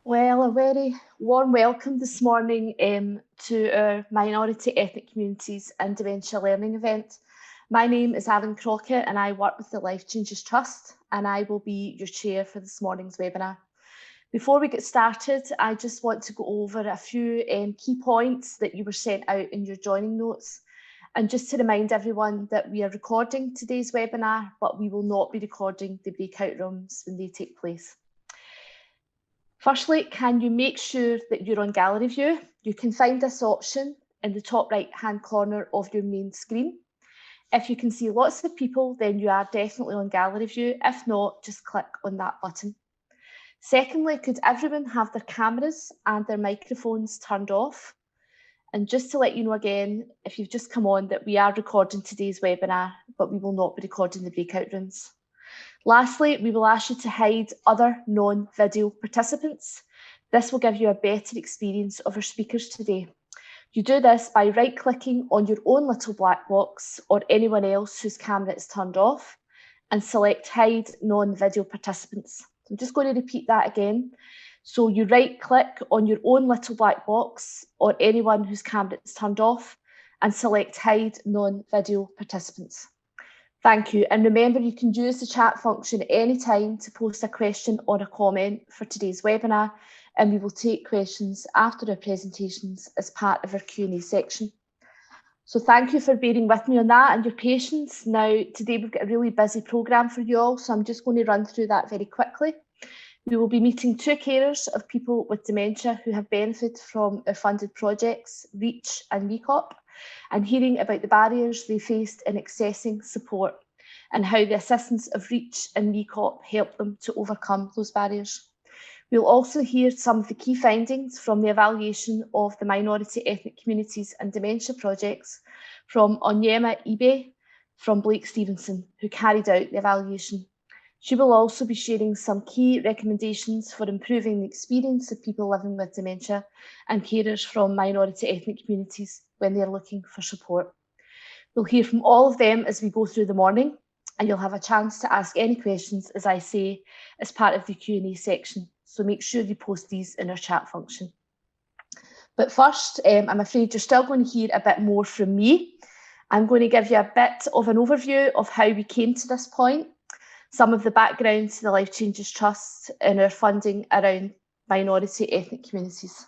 Well, a very warm welcome this morning to our Minority Ethnic Communities and Dementia Learning event. My name is Alan Crockett and I work with the Life Changes Trust, and I will be your chair for this morning's webinar. Before we get started, I just want to go over a few key points that you were sent out in your joining notes. And just to remind everyone that we are recording today's webinar, but we will not be recording the breakout rooms when they take place. Firstly, can you make sure that you're on gallery view? You can find this option in the top right-hand corner of your main screen. If you can see lots of people, then you are definitely on gallery view. If not, just click on that button. Secondly, could everyone have their cameras and their microphones turned off? And just to let you know again, if you've just come on, that we are recording today's webinar, but we will not be recording the breakout rooms. Lastly, we will ask you to hide other non-video participants. This will give you a better experience of our speakers today. You do this by right-clicking on your own little black box or anyone else whose camera is turned off and select Hide Non-Video Participants. I'm just going to repeat that again. So you right-click on your own little black box or anyone whose camera is turned off and select Hide Non-Video Participants. Thank you. And remember, you can use the chat function at any time to post a question or a comment for today's webinar, and we will take questions after our presentations as part of our Q&A section. So thank you for bearing with me on that and your patience. Now, today we've got a really busy programme for you all, so I'm just going to run through that very quickly. We will be meeting two carers of people with dementia who have benefited from our funded projects, REACH and MECOPP, and hearing about the barriers they faced in accessing support and how the assistance of REACH and MECOPP helped them to overcome those barriers. We'll also hear some of the key findings from the evaluation of the Minority Ethnic Communities and Dementia projects from Onyema Ibe from Blake Stevenson, who carried out the evaluation. She will also be sharing some key recommendations for improving the experience of people living with dementia and carers from minority ethnic communities when they're looking for support. We'll hear from all of them as we go through the morning, and you'll have a chance to ask any questions, as I say, as part of the Q&A section. So make sure you post these in our chat function. But first, I'm afraid you're still going to hear a bit more from me. I'm going to give you a bit of an overview of how we came to this point, some of the background to the Life Changes Trust and our funding around minority ethnic communities.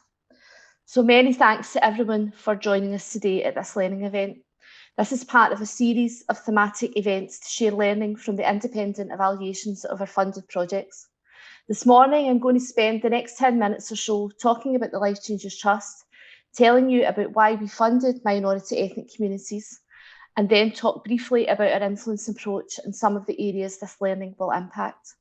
So many thanks to everyone for joining us today at this learning event. This is part of a series of thematic events to share learning from the independent evaluations of our funded projects. This morning, I'm going to spend the next 10 minutes or so talking about the Life Changes Trust, telling you about why we funded minority ethnic communities, and then talk briefly about our influence approach and some of the areas this learning will impact.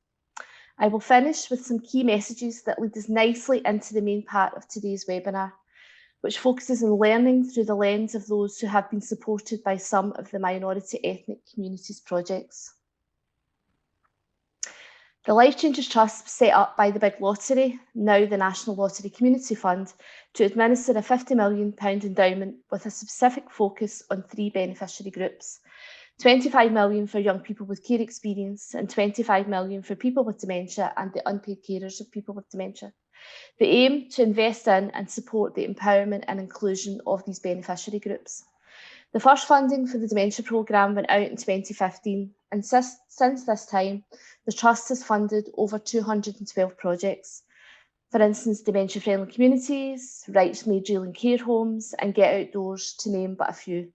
I will finish with some key messages that lead us nicely into the main part of today's webinar, which focuses on learning through the lens of those who have been supported by some of the minority ethnic communities projects. The Life Changes Trust was set up by the Big Lottery, now the National Lottery Community Fund, to administer a £50 million endowment with a specific focus on three beneficiary groups: 25 million for young people with care experience and 25 million for people with dementia and the unpaid carers of people with dementia. The aim to invest in and support the empowerment and inclusion of these beneficiary groups. The first funding for the dementia programme went out in 2015, and since this time, the Trust has funded over 212 projects. For instance, dementia-friendly communities, rights-made real care homes, and Get Outdoors, to name but a few.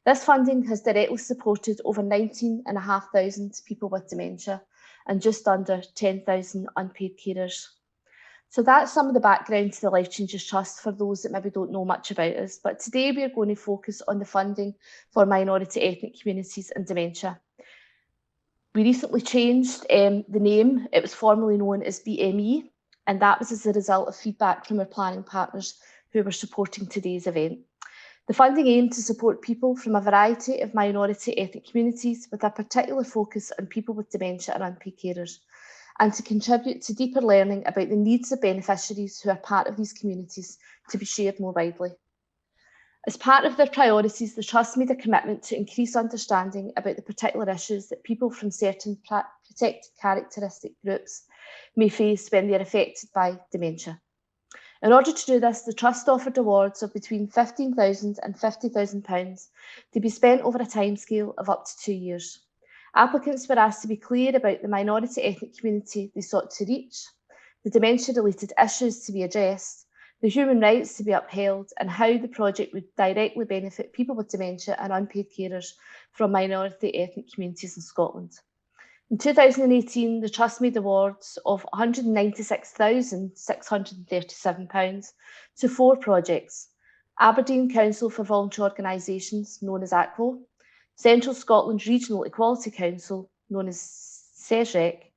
This funding has directly supported over 19,500 people with dementia and just under 10,000 unpaid carers. So that's some of the background to the Life Changes Trust for those that maybe don't know much about us. But today we're going to focus on the funding for minority ethnic communities and dementia. We recently changed the name. It was formerly known as BME, and that was as a result of feedback from our planning partners who were supporting today's event. The funding aimed to support people from a variety of minority ethnic communities with a particular focus on people with dementia and unpaid carers, and to contribute to deeper learning about the needs of beneficiaries who are part of these communities to be shared more widely. As part of their priorities, the Trust made a commitment to increase understanding about the particular issues that people from certain protected characteristic groups may face when they are affected by dementia. In order to do this, the Trust offered awards of between £15,000 and £50,000 to be spent over a timescale of up to 2 years. Applicants were asked to be clear about the minority ethnic community they sought to reach, the dementia-related issues to be addressed, the human rights to be upheld, and how the project would directly benefit people with dementia and unpaid carers from minority ethnic communities in Scotland. In 2018, the Trust made awards of £196,637 to 4 projects: Aberdeen Council for Voluntary Organisations, known as ACVO, Central Scotland Regional Equality Council, known as CESREC,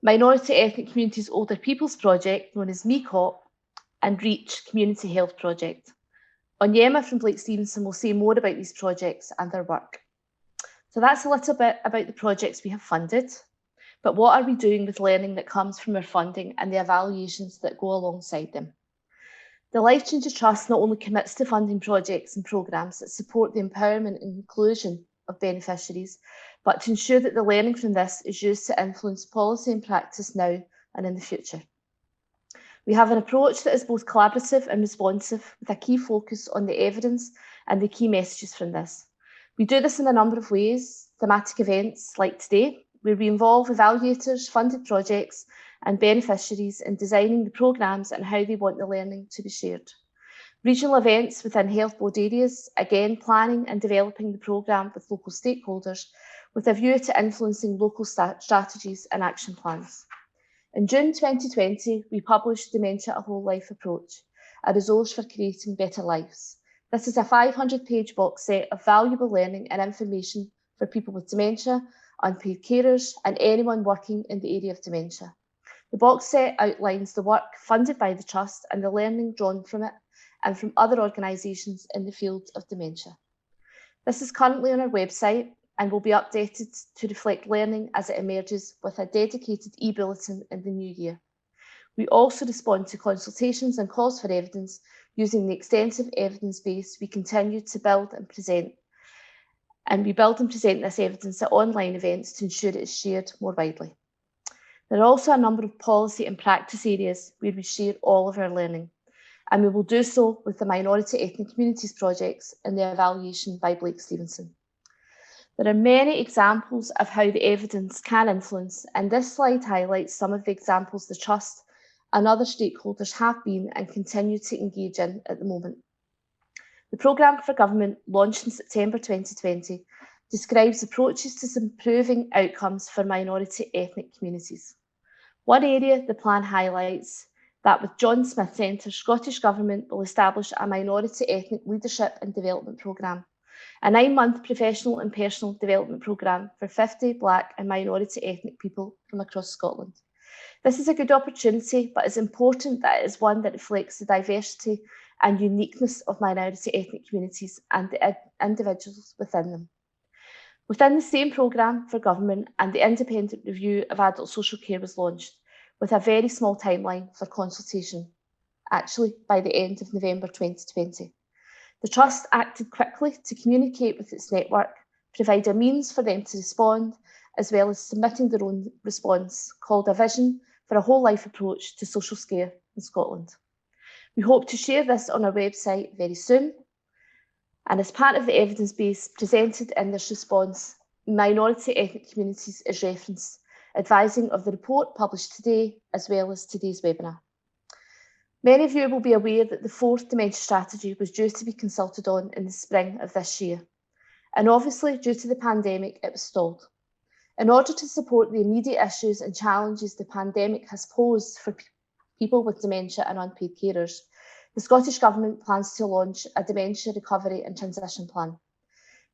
Minority Ethnic Communities Older People's Project, known as MECOPP, and REACH Community Health Project. Onyema from Blake Stevenson will say more about these projects and their work. So that's a little bit about the projects we have funded, but what are we doing with learning that comes from our funding and the evaluations that go alongside them? The Life Changer Trust not only commits to funding projects and programmes that support the empowerment and inclusion of beneficiaries, but to ensure that the learning from this is used to influence policy and practice now and in the future. We have an approach that is both collaborative and responsive, with a key focus on the evidence and the key messages from this. We do this in a number of ways: thematic events like today, where we involve evaluators, funded projects and beneficiaries in designing the programmes and how they want the learning to be shared. Regional events within health board areas, again planning and developing the programme with local stakeholders with a view to influencing local strategies and action plans. In June 2020, we published Dementia: A Whole Life Approach, a resource for creating better lives. This is a 500-page box set of valuable learning and information for people with dementia, unpaid carers, and anyone working in the area of dementia. The box set outlines the work funded by the Trust and the learning drawn from it and from other organisations in the field of dementia. This is currently on our website and will be updated to reflect learning as it emerges with a dedicated e-bulletin in the new year. We also respond to consultations and calls for evidence using the extensive evidence base we continue to build and present. And we build and present this evidence at online events to ensure it is shared more widely. There are also a number of policy and practice areas where we share all of our learning, and we will do so with the Minority Ethnic Communities projects in the evaluation by Blake Stevenson. There are many examples of how the evidence can influence, and this slide highlights some of the examples the Trust and other stakeholders have been and continue to engage in at the moment. The Programme for Government, launched in September 2020, describes approaches to improving outcomes for minority ethnic communities. One area the plan highlights that with John Smith Centre, Scottish Government will establish a Minority Ethnic Leadership and Development Programme, a 9-month professional and personal development programme for 50 Black and minority ethnic people from across Scotland. This is a good opportunity, but it's important that it is one that reflects the diversity and uniqueness of minority ethnic communities and the individuals within them. Within the same programme for government, and the independent review of adult social care was launched, with a very small timeline for consultation, actually by the end of November 2020. The Trust acted quickly to communicate with its network, provide a means for them to respond, as well as submitting their own response, called A Vision for a Whole Life Approach to Social Care in Scotland. We hope to share this on our website very soon. And as part of the evidence base presented in this response, minority ethnic communities is referenced, advising of the report published today, as well as today's webinar. Many of you will be aware that the 4th Dementia Strategy was due to be consulted on in the spring of this year. And obviously, due to the pandemic, it was stalled. In order to support the immediate issues and challenges the pandemic has posed for people with dementia and unpaid carers, the Scottish Government plans to launch a Dementia Recovery and Transition Plan.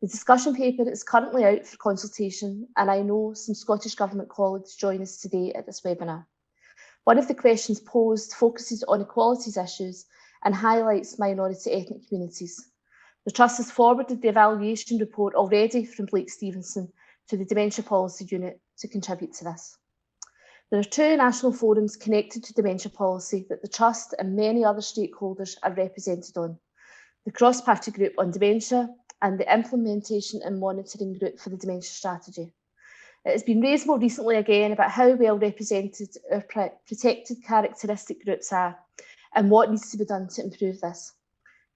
The discussion paper is currently out for consultation, and I know some Scottish Government colleagues join us today at this webinar. One of the questions posed focuses on equalities issues and highlights minority ethnic communities. The Trust has forwarded the evaluation report already from Blake Stevenson to the Dementia Policy Unit to contribute to this. There are 2 national forums connected to dementia policy that the Trust and many other stakeholders are represented on. the cross-party group on dementia, and the implementation and monitoring group for the dementia strategy. It has been raised more recently again about how well represented our protected characteristic groups are and what needs to be done to improve this.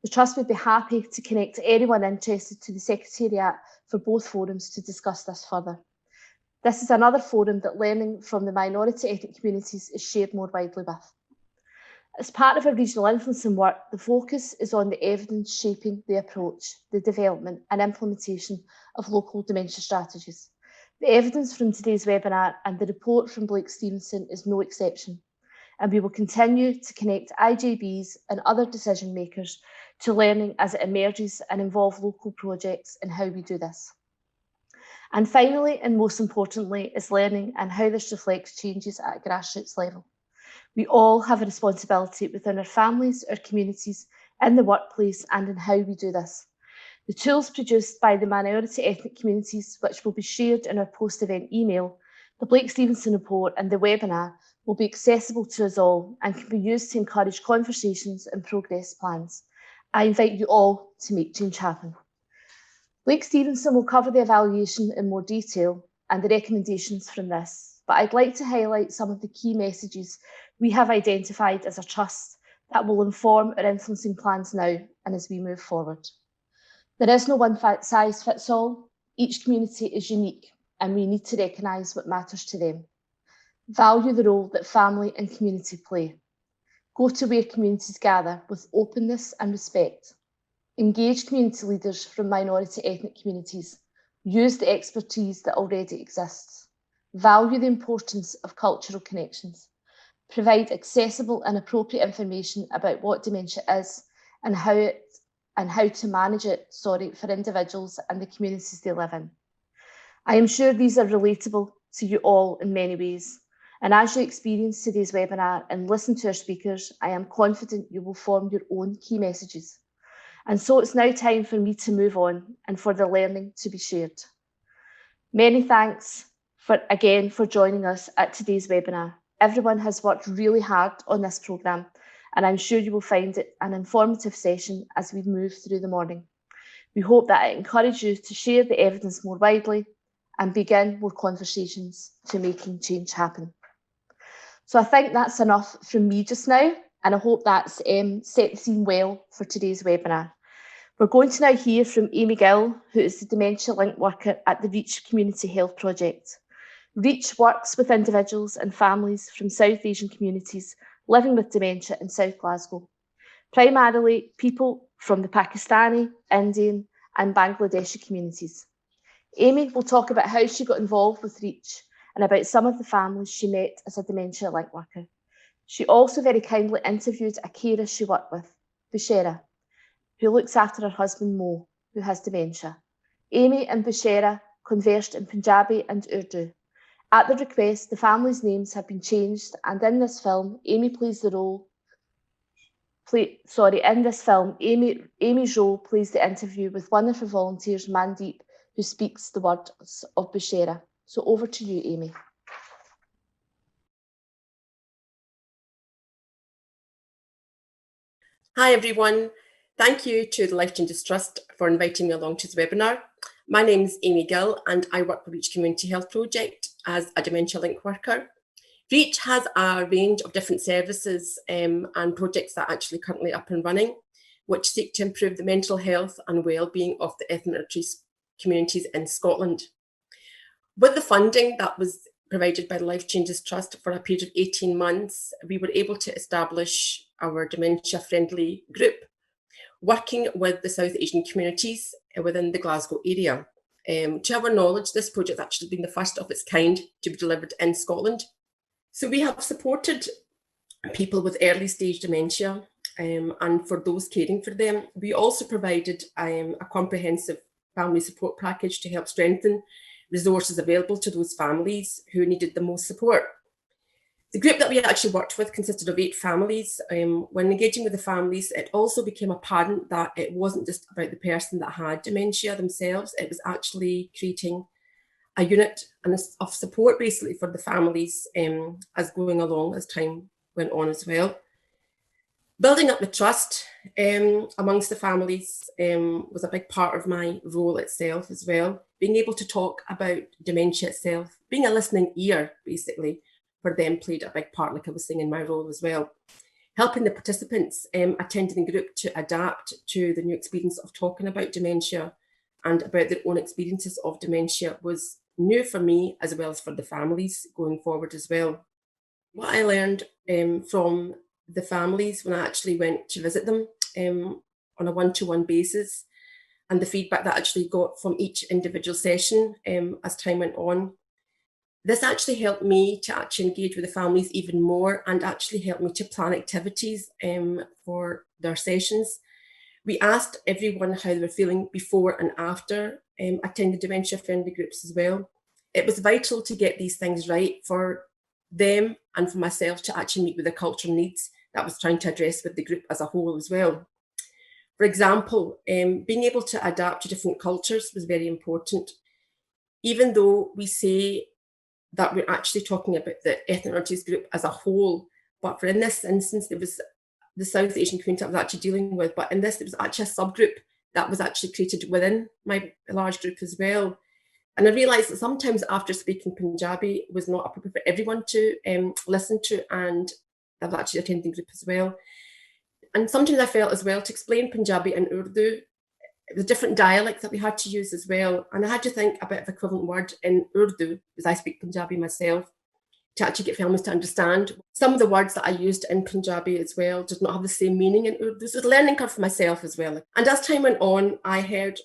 The Trust would be happy to connect anyone interested to the Secretariat for both forums to discuss this further. This is another forum that learning from the minority ethnic communities is shared more widely with. As part of our regional influencing work, the focus is on the evidence shaping the approach, the development and implementation of local dementia strategies. The evidence from today's webinar and the report from Blake Stevenson is no exception, and we will continue to connect IJBs and other decision makers to learning as it emerges and involve local projects in how we do this. And finally, and most importantly, is learning and how this reflects changes at a grassroots level. We all have a responsibility within our families, our communities, in the workplace and in how we do this. The tools produced by the minority ethnic communities, which will be shared in our post-event email, the Blake Stevenson report and the webinar will be accessible to us all and can be used to encourage conversations and progress plans. I invite you all to make change happen. Blake Stevenson will cover the evaluation in more detail and the recommendations from this, but I'd like to highlight some of the key messages we have identified as a trust that will inform our influencing plans now and as we move forward. There is no one size fits all. Each community is unique and we need to recognise what matters to them. Value the role that family and community play. Go to where communities gather with openness and respect. Engage community leaders from minority ethnic communities. Use the expertise that already exists. Value the importance of cultural connections. Provide accessible and appropriate information about what dementia is and how to manage it, for individuals and the communities they live in. I am sure these are relatable to you all in many ways. And as you experience today's webinar and listen to our speakers, I am confident you will form your own key messages. And so it's now time for me to move on and for the learning to be shared. Many thanks again for joining us at today's webinar. Everyone has worked really hard on this programme, and I'm sure you will find it an informative session as we move through the morning. We hope that it encourages you to share the evidence more widely and begin more conversations to making change happen. So I think that's enough from me just now, and I hope that's set the scene well for today's webinar. We're going to now hear from Amy Gill, who is the Dementia Link Worker at the REACH Community Health Project. REACH works with individuals and families from South Asian communities living with dementia in South Glasgow, primarily people from the Pakistani, Indian and Bangladeshi communities. Amy will talk about how she got involved with REACH and about some of the families she met as a dementia link worker. She also very kindly interviewed a carer she worked with, Bushera, who looks after her husband Mo, who has dementia. Amy and Bushera conversed in Punjabi and Urdu. At the request, the families' names have been changed, and in this film, Amy's role plays the interview with one of her volunteers, Mandeep, who speaks the words of Bushera. So over to you, Amy. Hi everyone, thank you to the Life Changes Trust for inviting me along to this webinar. My name is Amy Gill and I work for REACH Community Health Project as a dementia link worker. REACH has a range of different services and projects that are actually currently up and running, which seek to improve the mental health and well-being of the ethnic communities in Scotland. With the funding that was provided by the Life Changes Trust for a period of 18 months, we were able to establish our dementia-friendly group, working with the South Asian communities within the Glasgow area. To our knowledge, this project has actually been the first of its kind to be delivered in Scotland. So we have supported people with early stage dementia, and for those caring for them. We also provided a comprehensive family support package to help strengthen resources available to those families who needed the most support. The group that we actually worked with consisted of 8 families. When engaging with the families, it also became apparent that it wasn't just about the person that had dementia themselves, it was actually creating a unit of support basically for the families as going along as time went on as well. Building up the trust amongst the families was a big part of my role itself as well. Being able to talk about dementia itself, being a listening ear, basically, for them played a big part, like I was saying, in my role as well. Helping the participants attending the group to adapt to the new experience of talking about dementia and about their own experiences of dementia was new for me as well as for the families going forward as well. What I learned from the families when I actually went to visit them on a one-to-one basis, and the feedback that I actually got from each individual session as time went on, this actually helped me to actually engage with the families even more and actually helped me to plan activities for their sessions. We asked everyone how they were feeling before and after attending dementia-friendly groups as well. It was vital to get these things right for them and for myself to actually meet with the cultural needs that I was trying to address with the group as a whole as well. For example, being able to adapt to different cultures was very important. Even though we say that we're actually talking about the ethnic minorities group as a whole, but for in this instance, there was the South Asian community I was actually dealing with, but in this, there was actually a subgroup that was actually created within my large group as well. And I realised that sometimes after speaking Punjabi was not appropriate for everyone to listen to, and I was actually attending group as well. And sometimes I felt as well to explain Punjabi and Urdu, the different dialects that we had to use as well. And I had to think a bit of equivalent word in Urdu, because I speak Punjabi myself, to actually get families to understand. Some of the words that I used in Punjabi as well did not have the same meaning in Urdu. So it was a learning curve for myself as well. And as time went on, I heard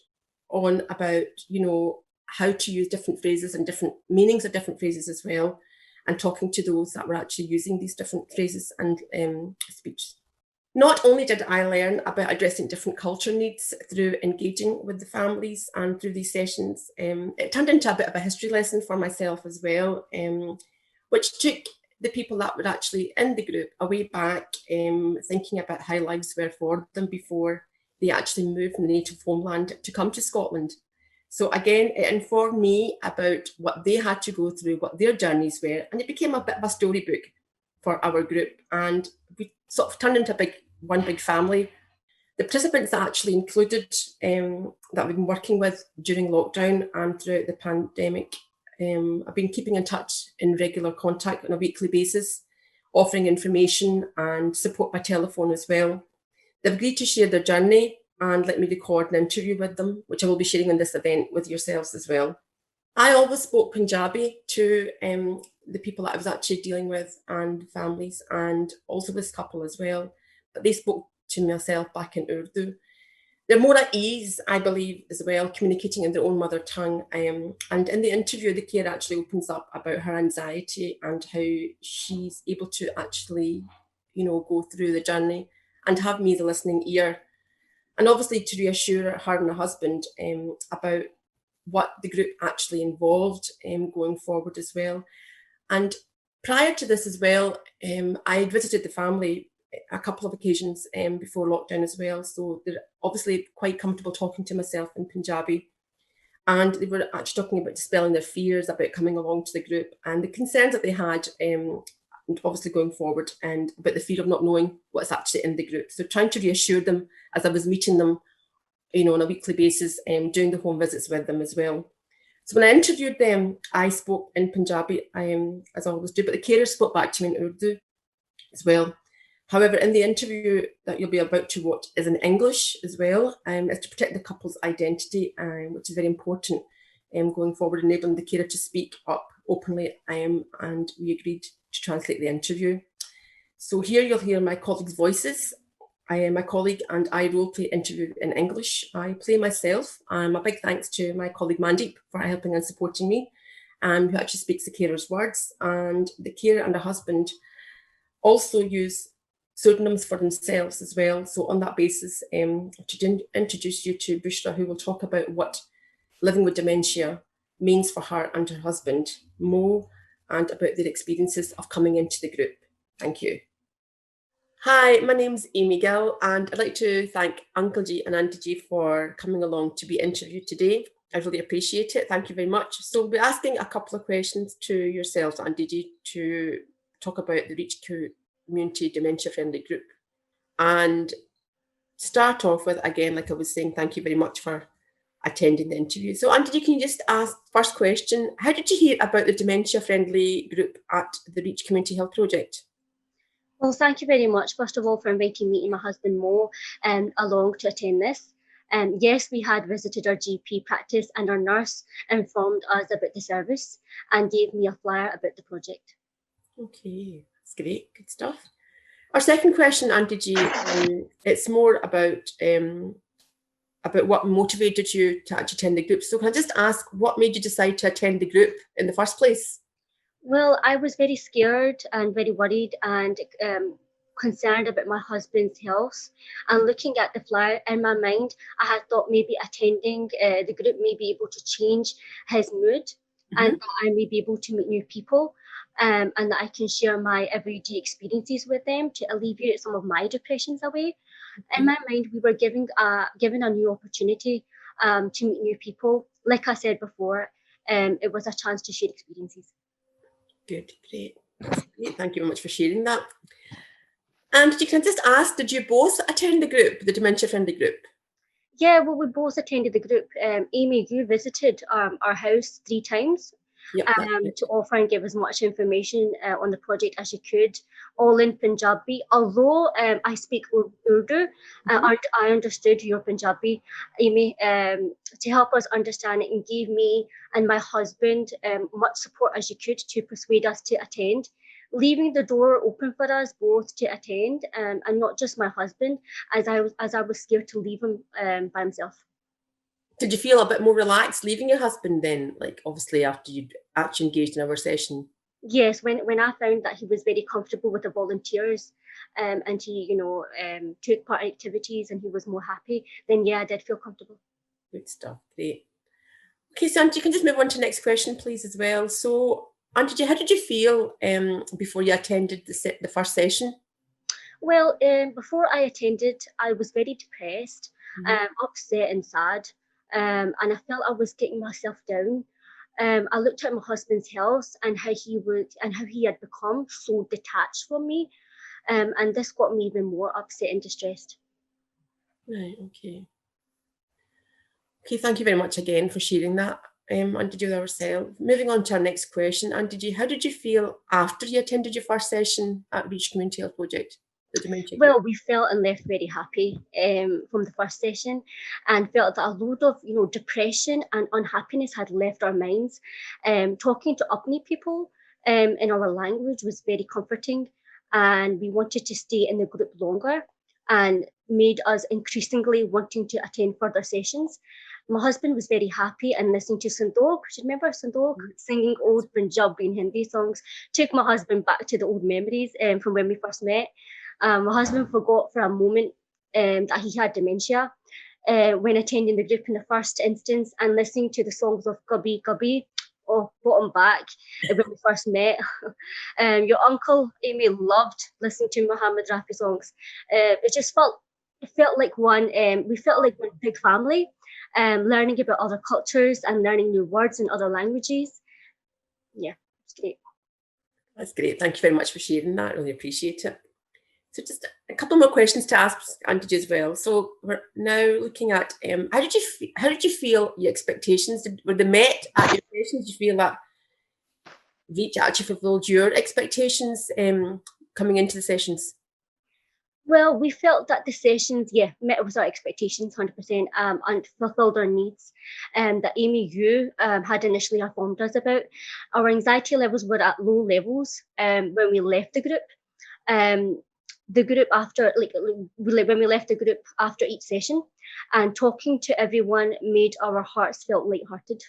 on about, how to use different phrases and different meanings of different phrases as well, and talking to those that were actually using these different phrases and speech. Not only did I learn about addressing different culture needs through engaging with the families and through these sessions, it turned into a bit of a history lesson for myself as well, which took the people that were actually in the group a way back, thinking about how lives were for them before they actually moved from the native homeland to come to Scotland. So again, it informed me about what they had to go through, what their journeys were, and it became a bit of a storybook for our group. And we sort of turned into one big family. The participants that actually included that we've been working with during lockdown and throughout the pandemic, I've been keeping in touch in regular contact on a weekly basis, offering information and support by telephone as well. They've agreed to share their journey and let me record an interview with them, which I will be sharing in this event with yourselves as well. I always spoke Punjabi to the people that I was actually dealing with and families, and also this couple as well. But they spoke to myself back in Urdu. They're more at ease, I believe, as well, communicating in their own mother tongue. And in the interview, the carer actually opens up about her anxiety and how she's able to actually, go through the journey and have me the listening ear. And obviously to reassure her and her husband about what the group actually involved going forward as well. And prior to this as well, I visited the family a couple of occasions before lockdown as well. So they're obviously quite comfortable talking to myself in Punjabi. And they were actually talking about dispelling their fears about coming along to the group and the concerns that they had, obviously going forward, and about the fear of not knowing what's actually in the group. So trying to reassure them as I was meeting them, on a weekly basis, doing the home visits with them as well. So when I interviewed them, I spoke in Punjabi, as I always do, but the carer spoke back to me in Urdu as well. However, in the interview that you'll be about to watch is in English as well, is to protect the couple's identity, which is very important going forward, enabling the carer to speak up openly, and we agreed to translate the interview. So here you'll hear my colleagues' voices. My colleague and I roleplay interview in English. I play myself. A big thanks to my colleague Mandeep for helping and supporting me, who actually speaks the carer's words. And the carer and her husband also use pseudonyms for themselves as well. So on that basis, to introduce you to Bushra, who will talk about what living with dementia means for her and her husband, Mo, and about their experiences of coming into the group. Thank you. Hi, my name's Amy Gill, and I'd like to thank Uncle G and Auntie G for coming along to be interviewed today. I really appreciate it. Thank you very much. So we'll be asking a couple of questions to yourselves, Auntie G, to talk about the Reach Community Dementia Friendly Group. and start off with, again, like I was saying, thank you very much for attending the interview. So Andy, can you just ask first question, how did you hear about the dementia friendly group at the Reach Community Health Project? Well, thank you very much, first of all, for inviting me and my husband Mo along to attend this. Yes, we had visited our GP practice, and our nurse informed us about the service and gave me a flyer about the project. Okay, that's great, good stuff. Our second question, Andy G, it's more about what motivated you to actually attend the group. So can I just ask, what made you decide to attend the group in the first place? Well, I was very scared and very worried and concerned about my husband's health. And looking at the flyer in my mind, I had thought maybe attending the group may be able to change his mood, and that I may be able to meet new people, and that I can share my everyday experiences with them to alleviate some of my depressions away. In my mind, we were given a new opportunity to meet new people. Like I said before, it was a chance to share experiences. Good, great. Great. Thank you very much for sharing that. And you can just ask, did you both attend the group, the dementia friendly group? Yeah, well, we both attended the group. Amy, you visited our house 3 times. Yep, to offer and give as much information on the project as you could, all in Punjabi. Although I speak Urdu, I understood your Punjabi, Amy, to help us understand it, and gave me and my husband much support as you could to persuade us to attend, leaving the door open for us both to attend, and not just my husband, as I was scared to leave him by himself. Did you feel a bit more relaxed leaving your husband then, like obviously after you'd actually engaged in our session? Yes, when I found that he was very comfortable with the volunteers, and he, took part in activities and he was more happy, then yeah, I did feel comfortable. Good stuff, great. Okay, so Angie, you can just move on to the next question, please, as well. So, Angie, how did you feel before you attended the first session? Well, before I attended, I was very depressed, upset and sad, and I felt I was getting myself down. I looked at my husband's health and how he had become so detached from me, and this got me even more upset and distressed. Right, okay. Okay, thank you very much again for sharing that, Andy, with ourselves. Moving on to our next question, Andy, how did you feel after you attended your first session at Reach Community Health Project? Well, we felt and left very happy from the first session, and felt that a load of depression and unhappiness had left our minds. Talking to Upney people in our language was very comforting, and we wanted to stay in the group longer, and made us increasingly wanting to attend further sessions. My husband was very happy and listening to Sandok. Do you remember Sandok singing old Punjabi and Hindi songs? Took my husband back to the old memories from when we first met. My husband forgot for a moment that he had dementia when attending the group in the first instance, and listening to the songs of Kabhi Kabhi, bottom back, when we first met. Your uncle, Amy, loved listening to Muhammad Rafi songs. It felt like we felt like one big family, learning about other cultures and learning new words in other languages. Yeah, it's great. That's great. Thank you very much for sharing that. I really appreciate it. So just a couple more questions to ask Andy as well. So we're now looking at how did you feel your expectations were they met at your sessions? Did you feel that Reach actually fulfilled your expectations coming into the sessions? Well, we felt that the sessions, met with our expectations 100%, and fulfilled our needs that Amy, you had initially informed us about. Our anxiety levels were at low levels when we left the group. The group after, when we left the group after each session, and talking to everyone made our hearts felt lighthearted.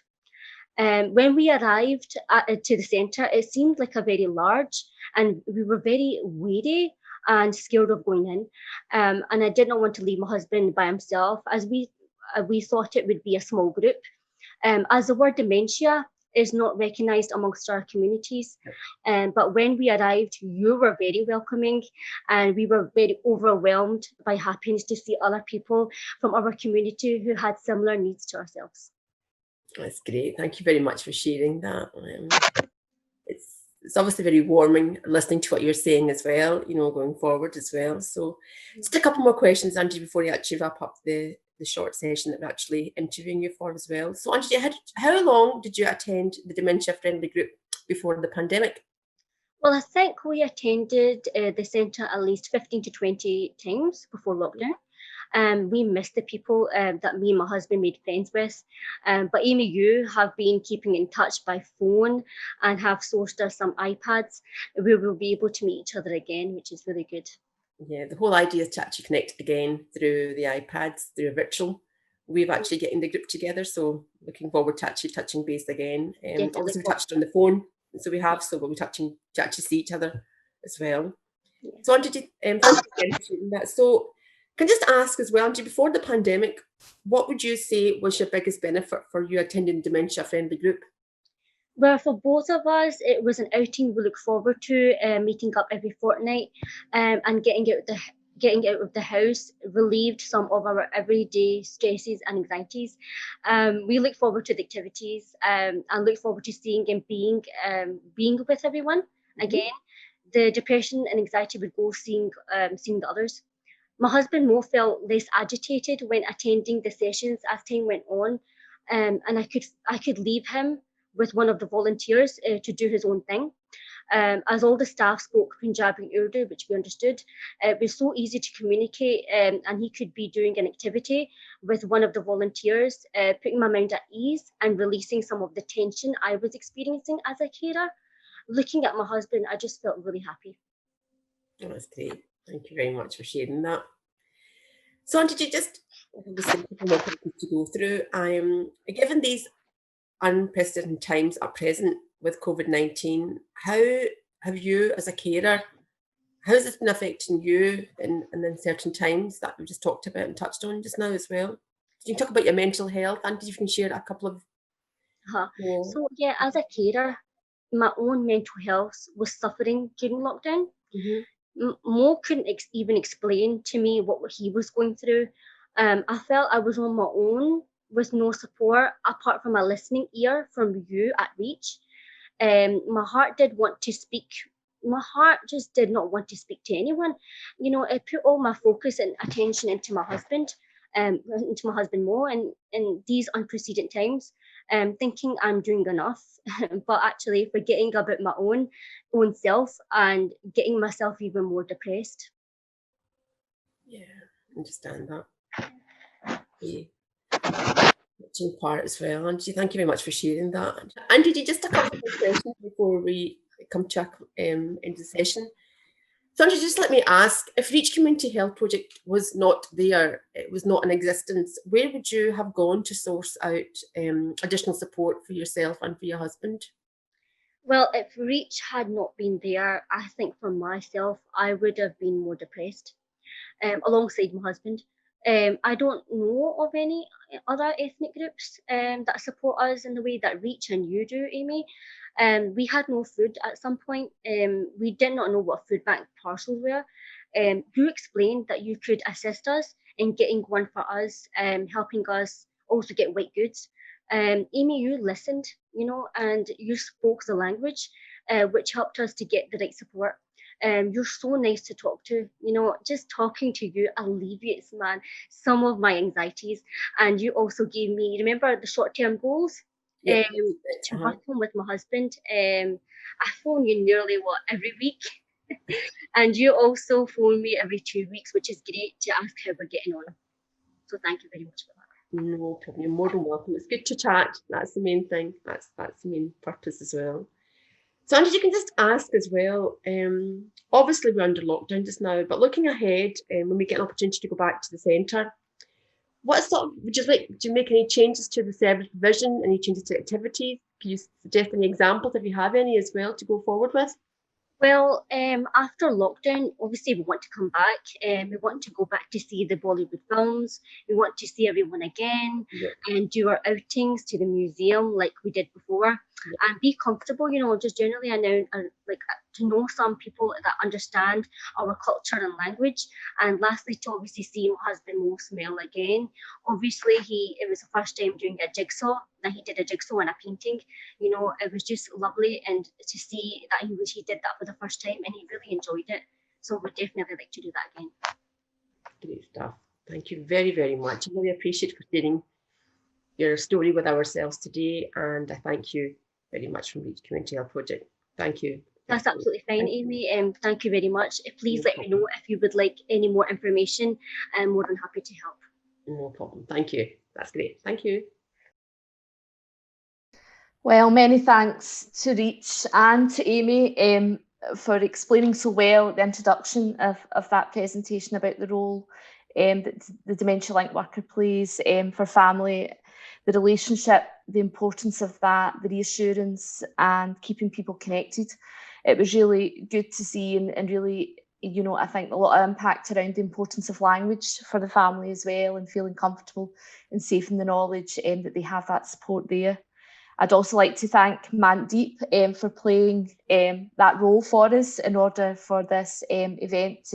When we arrived to the centre, it seemed like a very large, and we were very wary and scared of going in. And I did not want to leave my husband by himself, as we thought it would be a small group. As the word dementia is not recognised amongst our communities. But when we arrived, you were very welcoming, and we were very overwhelmed by happiness to see other people from our community who had similar needs to ourselves. That's great. Thank you very much for sharing that. it's obviously very warming listening to what you're saying as well, you know, going forward as well. So just a couple more questions, Angie, before you actually wrap up the short session that we're actually interviewing you for as well. So Angie, how long did you attend the dementia friendly group before the pandemic? Well, I think we attended the centre at least 15 to 20 times before lockdown. We missed the people that me and my husband made friends with. But Amy, you have been keeping in touch by phone and have sourced us some iPads. We will be able to meet each other again, which is really good. Yeah, the whole idea is to actually connect again through the iPads, through a virtual. We've actually getting the group together, so looking forward to actually touching base again. Obviously, we touched on the phone, so we have, so we'll be touching to actually see each other as well. Yeah. So, Angie, thank you again for sharing that. So, can I just ask as well, Angie, before the pandemic, what would you say was your biggest benefit for you attending dementia-friendly group? Well, for both of us, it was an outing we look forward to, meeting up every fortnight and getting out of the house relieved some of our everyday stresses and anxieties. We look forward to the activities and look forward to seeing and being with everyone again. The depression and anxiety would go seeing the others. My husband Mo felt less agitated when attending the sessions as time went on, and I could leave him with one of the volunteers to do his own thing. As all the staff spoke Punjabi and Urdu, which we understood, it was so easy to communicate, and he could be doing an activity with one of the volunteers, putting my mind at ease and releasing some of the tension I was experiencing as a carer. Looking at my husband, I just felt really happy. Oh, that's great. Thank you very much for sharing that. So, Angie, did you just obviously a couple more questions to go through? Given these unprecedented times are present with COVID-19, how have you as a carer, how has this been affecting you in certain times that we just talked about and touched on just now as well? You can talk about your mental health, and you can share a couple of So yeah, as a carer, my own mental health was suffering during lockdown. Mo couldn't even explain to me what he was going through. I felt I was on my own with no support apart from a listening ear from you at Reach. My heart did want to speak. My heart just did not want to speak to anyone. You know, I put all my focus and attention into my husband, Mo, and in these unprecedented times, thinking I'm doing enough, but actually forgetting about my own self and getting myself even more depressed. Yeah, understand that. Part as well, Angie. Thank you very much for sharing that. Angie, just a couple of questions before we come to end the session. So, Angie, just let me ask: if Reach Community Health Project was not there, it was not in existence, where would you have gone to source out additional support for yourself and for your husband? Well, if Reach had not been there, I think for myself, I would have been more depressed, alongside my husband. I don't know of any other ethnic groups that support us in the way that Reach and you do, Amy. We had no food at some point. We did not know what food bank parcels were. You explained that you could assist us in getting one for us, helping us also get white goods. Amy, you listened, you know, and you spoke the language, which helped us to get the right support. You're so nice to talk to, you know, just talking to you alleviates, man, some of my anxieties. And you also gave me, remember the short-term goals? Yeah. To work on with my husband. I phone you nearly every week. And you also phone me every 2 weeks, which is great, to ask how we're getting on. So thank you very much for that. No problem. You're more than welcome. It's good to chat. That's the main thing. That's the main purpose as well. So, Angie, you can just ask as well. Obviously, we're under lockdown just now, but looking ahead, when we get an opportunity to go back to the centre, what sort of, would you like? Do you make any changes to the service provision? Any changes to activities? Can you suggest any examples if you have any as well to go forward with? Well, after lockdown, obviously we want to come back. We want to go back to see the Bollywood films. We want to see everyone again and do our outings to the museum like we did before, and be comfortable. You know, just generally to know some people that understand our culture and language. And lastly, to obviously see my husband Mo smile again. Obviously, it was the first time doing a jigsaw, that he did a jigsaw and a painting. You know, it was just lovely, and to see that he did that for the first time and he really enjoyed it. So we'd definitely like to do that again. Great stuff. Thank you very, very much. I really appreciate for sharing your story with ourselves today, and I thank you very much from Reach Community Health Project. Thank you. That's absolutely fine, Amy. Thank you very much. Please No let me know if you would like any more information. I'm more than happy to help. No problem. Thank you. That's great. Thank you. Well, many thanks to Reach and to Amy for explaining so well the introduction of that presentation about the role that the dementia link worker plays for family, the relationship, the importance of that, the reassurance and keeping people connected. It was really good to see and really, you know, I think a lot of impact around the importance of language for the family as well, and feeling comfortable and safe in the knowledge that they have that support there. I'd also like to thank Mandeep for playing that role for us in order for this event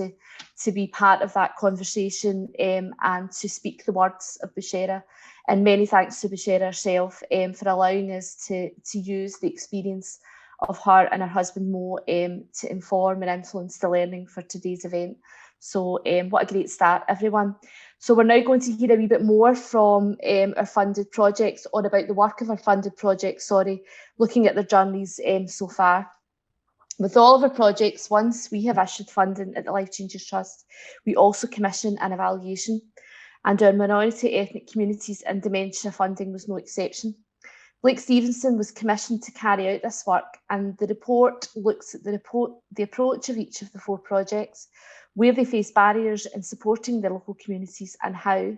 to be part of that conversation and to speak the words of Bushera. And many thanks to Bushera herself for allowing us to use the experience of her and her husband Mo to inform and influence the learning for today's event. So what a great start, everyone. So we're now going to hear a wee bit more from our funded projects, or about the work of our funded projects, looking at their journeys so far. With all of our projects, once we have issued funding at the Life Changes Trust, we also commission an evaluation, and our minority, ethnic communities and dementia funding was no exception. Blake Stevenson was commissioned to carry out this work, and the report looks at the approach of each of the 4 projects, where they face barriers in supporting their local communities and how,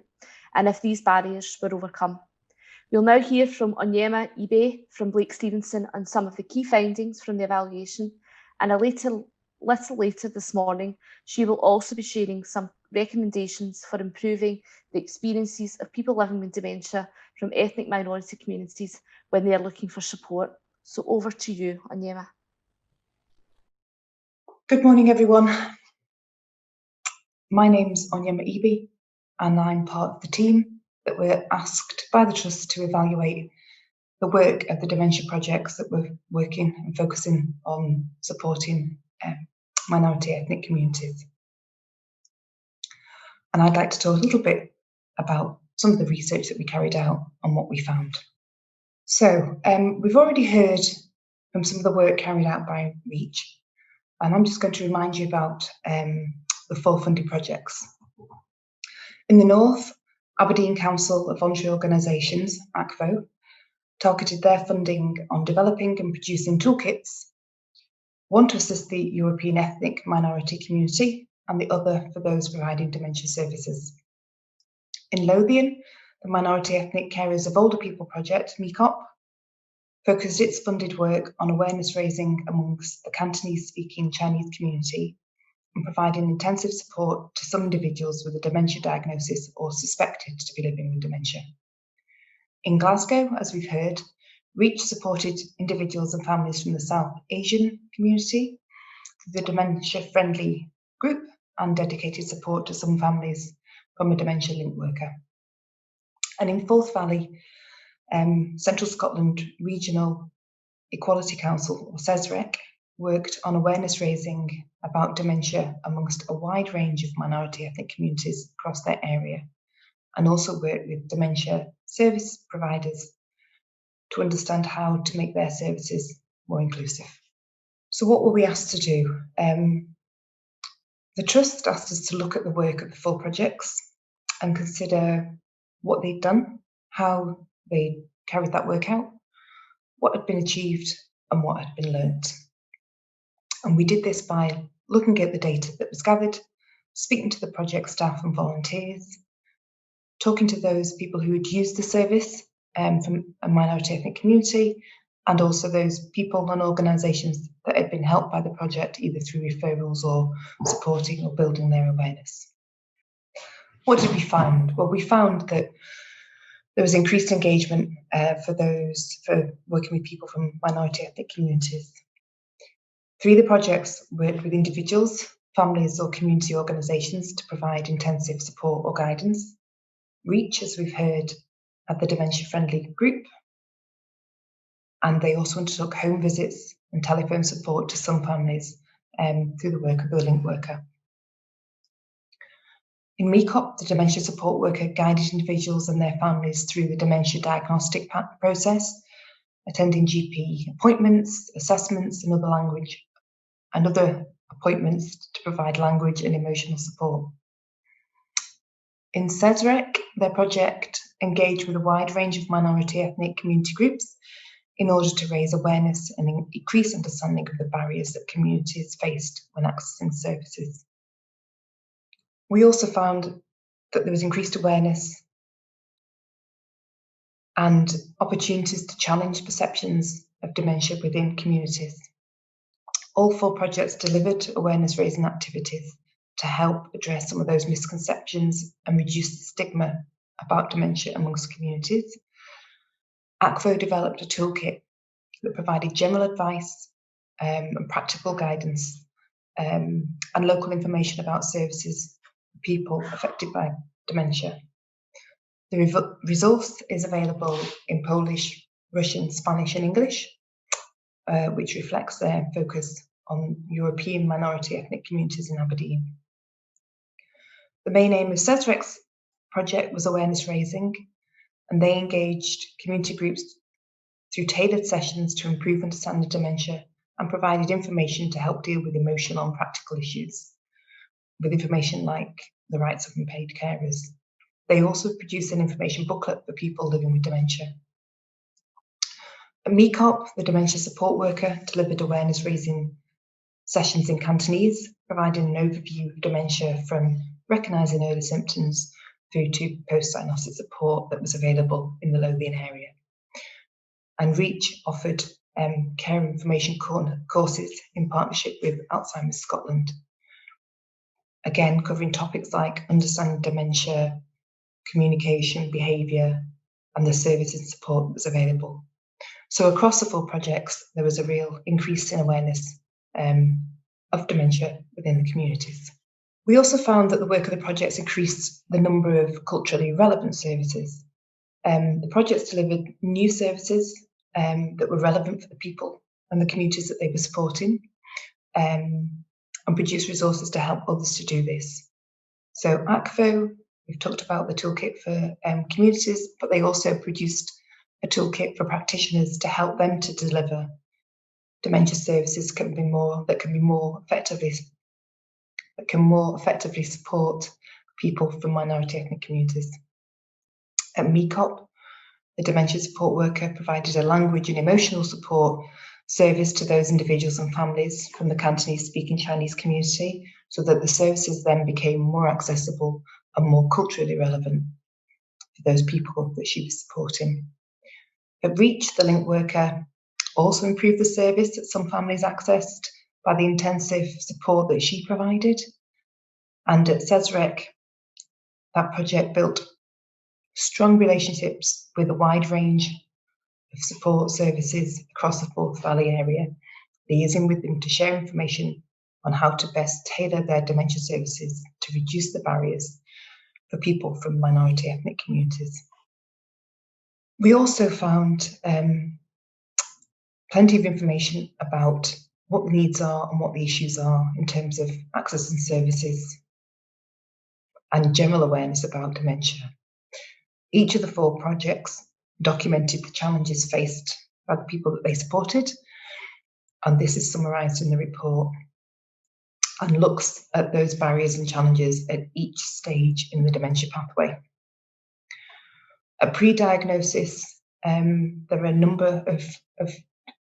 and if these barriers were overcome. We'll now hear from Onyema Ibe from Blake Stevenson on some of the key findings from the evaluation, and a little later this morning, she will also be sharing some recommendations for improving the experiences of people living with dementia from ethnic minority communities when they are looking for support. So over to you, Onyema. Good morning, everyone. My name's Onyema Ibe, and I'm part of the team that were asked by the Trust to evaluate the work of the dementia projects that we're working and focusing on supporting minority ethnic communities. And I'd like to talk a little bit about some of the research that we carried out and what we found. So we've already heard from some of the work carried out by Reach, and I'm just going to remind you about the 4 funded projects. In the north, Aberdeen Council of Voluntary Organisations, ACVO, targeted their funding on developing and producing toolkits, one to assist the European ethnic minority community and the other for those providing dementia services. In Lothian, the Minority Ethnic Carers of Older People project, MECOPP, focused its funded work on awareness raising amongst the Cantonese-speaking Chinese community and providing intensive support to some individuals with a dementia diagnosis or suspected to be living with dementia. In Glasgow, as we've heard, Reach supported individuals and families from the South Asian community through the dementia-friendly group and dedicated support to some families from a dementia link worker. And in Forth Valley, Central Scotland Regional Equality Council, or CESREC, worked on awareness raising about dementia amongst a wide range of minority ethnic communities across their area, and also worked with dementia service providers to understand how to make their services more inclusive. So what were we asked to do? The Trust asked us to look at the work of the 4 projects and consider what they'd done, how they carried that work out, what had been achieved and what had been learnt. And we did this by looking at the data that was gathered, speaking to the project staff and volunteers, talking to those people who had used the service from a minority ethnic community, and also those people and organisations that had been helped by the project, either through referrals or supporting or building their awareness. What did we find? Well, we found that there was increased engagement for working with people from minority ethnic communities. 3 of the projects worked with individuals, families or community organisations to provide intensive support or guidance. Reach, as we've heard, had the dementia-friendly group, and they also undertook home visits and telephone support to some families through the work of the link worker. In MECOPP, the dementia support worker guided individuals and their families through the dementia diagnostic process, attending GP appointments, assessments and other appointments to provide language and emotional support. In CESREC, their project engaged with a wide range of minority ethnic community groups in order to raise awareness and increase understanding of the barriers that communities faced when accessing services. We also found that there was increased awareness and opportunities to challenge perceptions of dementia within communities. All 4 projects delivered awareness-raising activities to help address some of those misconceptions and reduce the stigma about dementia amongst communities. ACFO developed a toolkit that provided general advice and practical guidance and local information about services for people affected by dementia. The resource is available in Polish, Russian, Spanish and English, which reflects their focus on European minority ethnic communities in Aberdeen. The main aim of CESREC's project was awareness raising, and they engaged community groups through tailored sessions to improve understanding of dementia and provided information to help deal with emotional and practical issues, with information like the rights of unpaid carers. They also produced an information booklet for people living with dementia. At MECOPP, the dementia support worker delivered awareness raising sessions in Cantonese, providing an overview of dementia from recognising early symptoms through to post-diagnostic support that was available in the Lothian area. And Reach offered care information courses in partnership with Alzheimer's Scotland. Again, covering topics like understanding dementia, communication, behaviour, and the services and support that was available. So across the 4 projects, there was a real increase in awareness of dementia within the communities. We also found that the work of the projects increased the number of culturally relevant services. The projects delivered new services that were relevant for the people and the communities that they were supporting, and produced resources to help others to do this. So ACFO, we've talked about the toolkit for communities, but they also produced a toolkit for practitioners to help them to deliver dementia services that can more effectively support people from minority ethnic communities. At MECOPP, the dementia support worker provided a language and emotional support service to those individuals and families from the Cantonese-speaking Chinese community, so that the services then became more accessible and more culturally relevant for those people that she was supporting. At Reach, the link worker also improved the service that some families accessed by the intensive support that she provided. And at CESREC, that project built strong relationships with a wide range of support services across the Forth Valley area, liaising with them to share information on how to best tailor their dementia services to reduce the barriers for people from minority ethnic communities. We also found plenty of information about what the needs are and what the issues are in terms of accessing services and general awareness about dementia. Each of the 4 projects documented the challenges faced by the people that they supported, and this is summarised in the report and looks at those barriers and challenges at each stage in the dementia pathway. At pre-diagnosis, there are a number of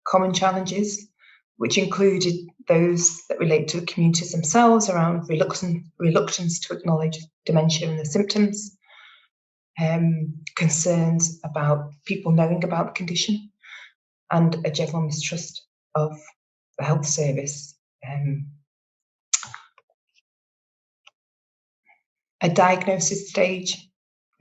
common challenges, which included those that relate to the communities themselves around reluctance to acknowledge dementia and the symptoms, concerns about people knowing about the condition, and a general mistrust of the health service. A diagnosis stage,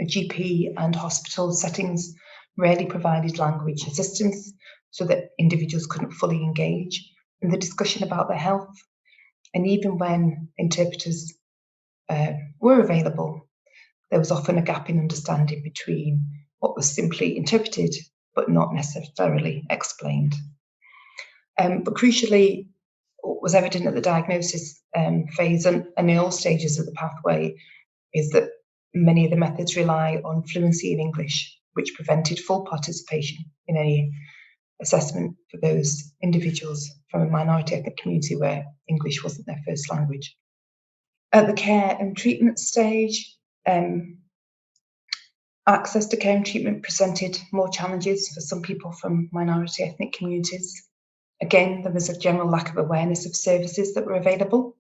a GP and hospital settings rarely provided language assistance so that individuals couldn't fully engage and the discussion about their health. And even when interpreters were available, there was often a gap in understanding between what was simply interpreted but not necessarily explained. But crucially, what was evident at the diagnosis phase and in all stages of the pathway is that many of the methods rely on fluency in English, which prevented full participation in any assessment for those individuals from a minority ethnic community where English wasn't their first language. At the care and treatment stage, access to care and treatment presented more challenges for some people from minority ethnic communities. Again, there was a general lack of awareness of services that were available.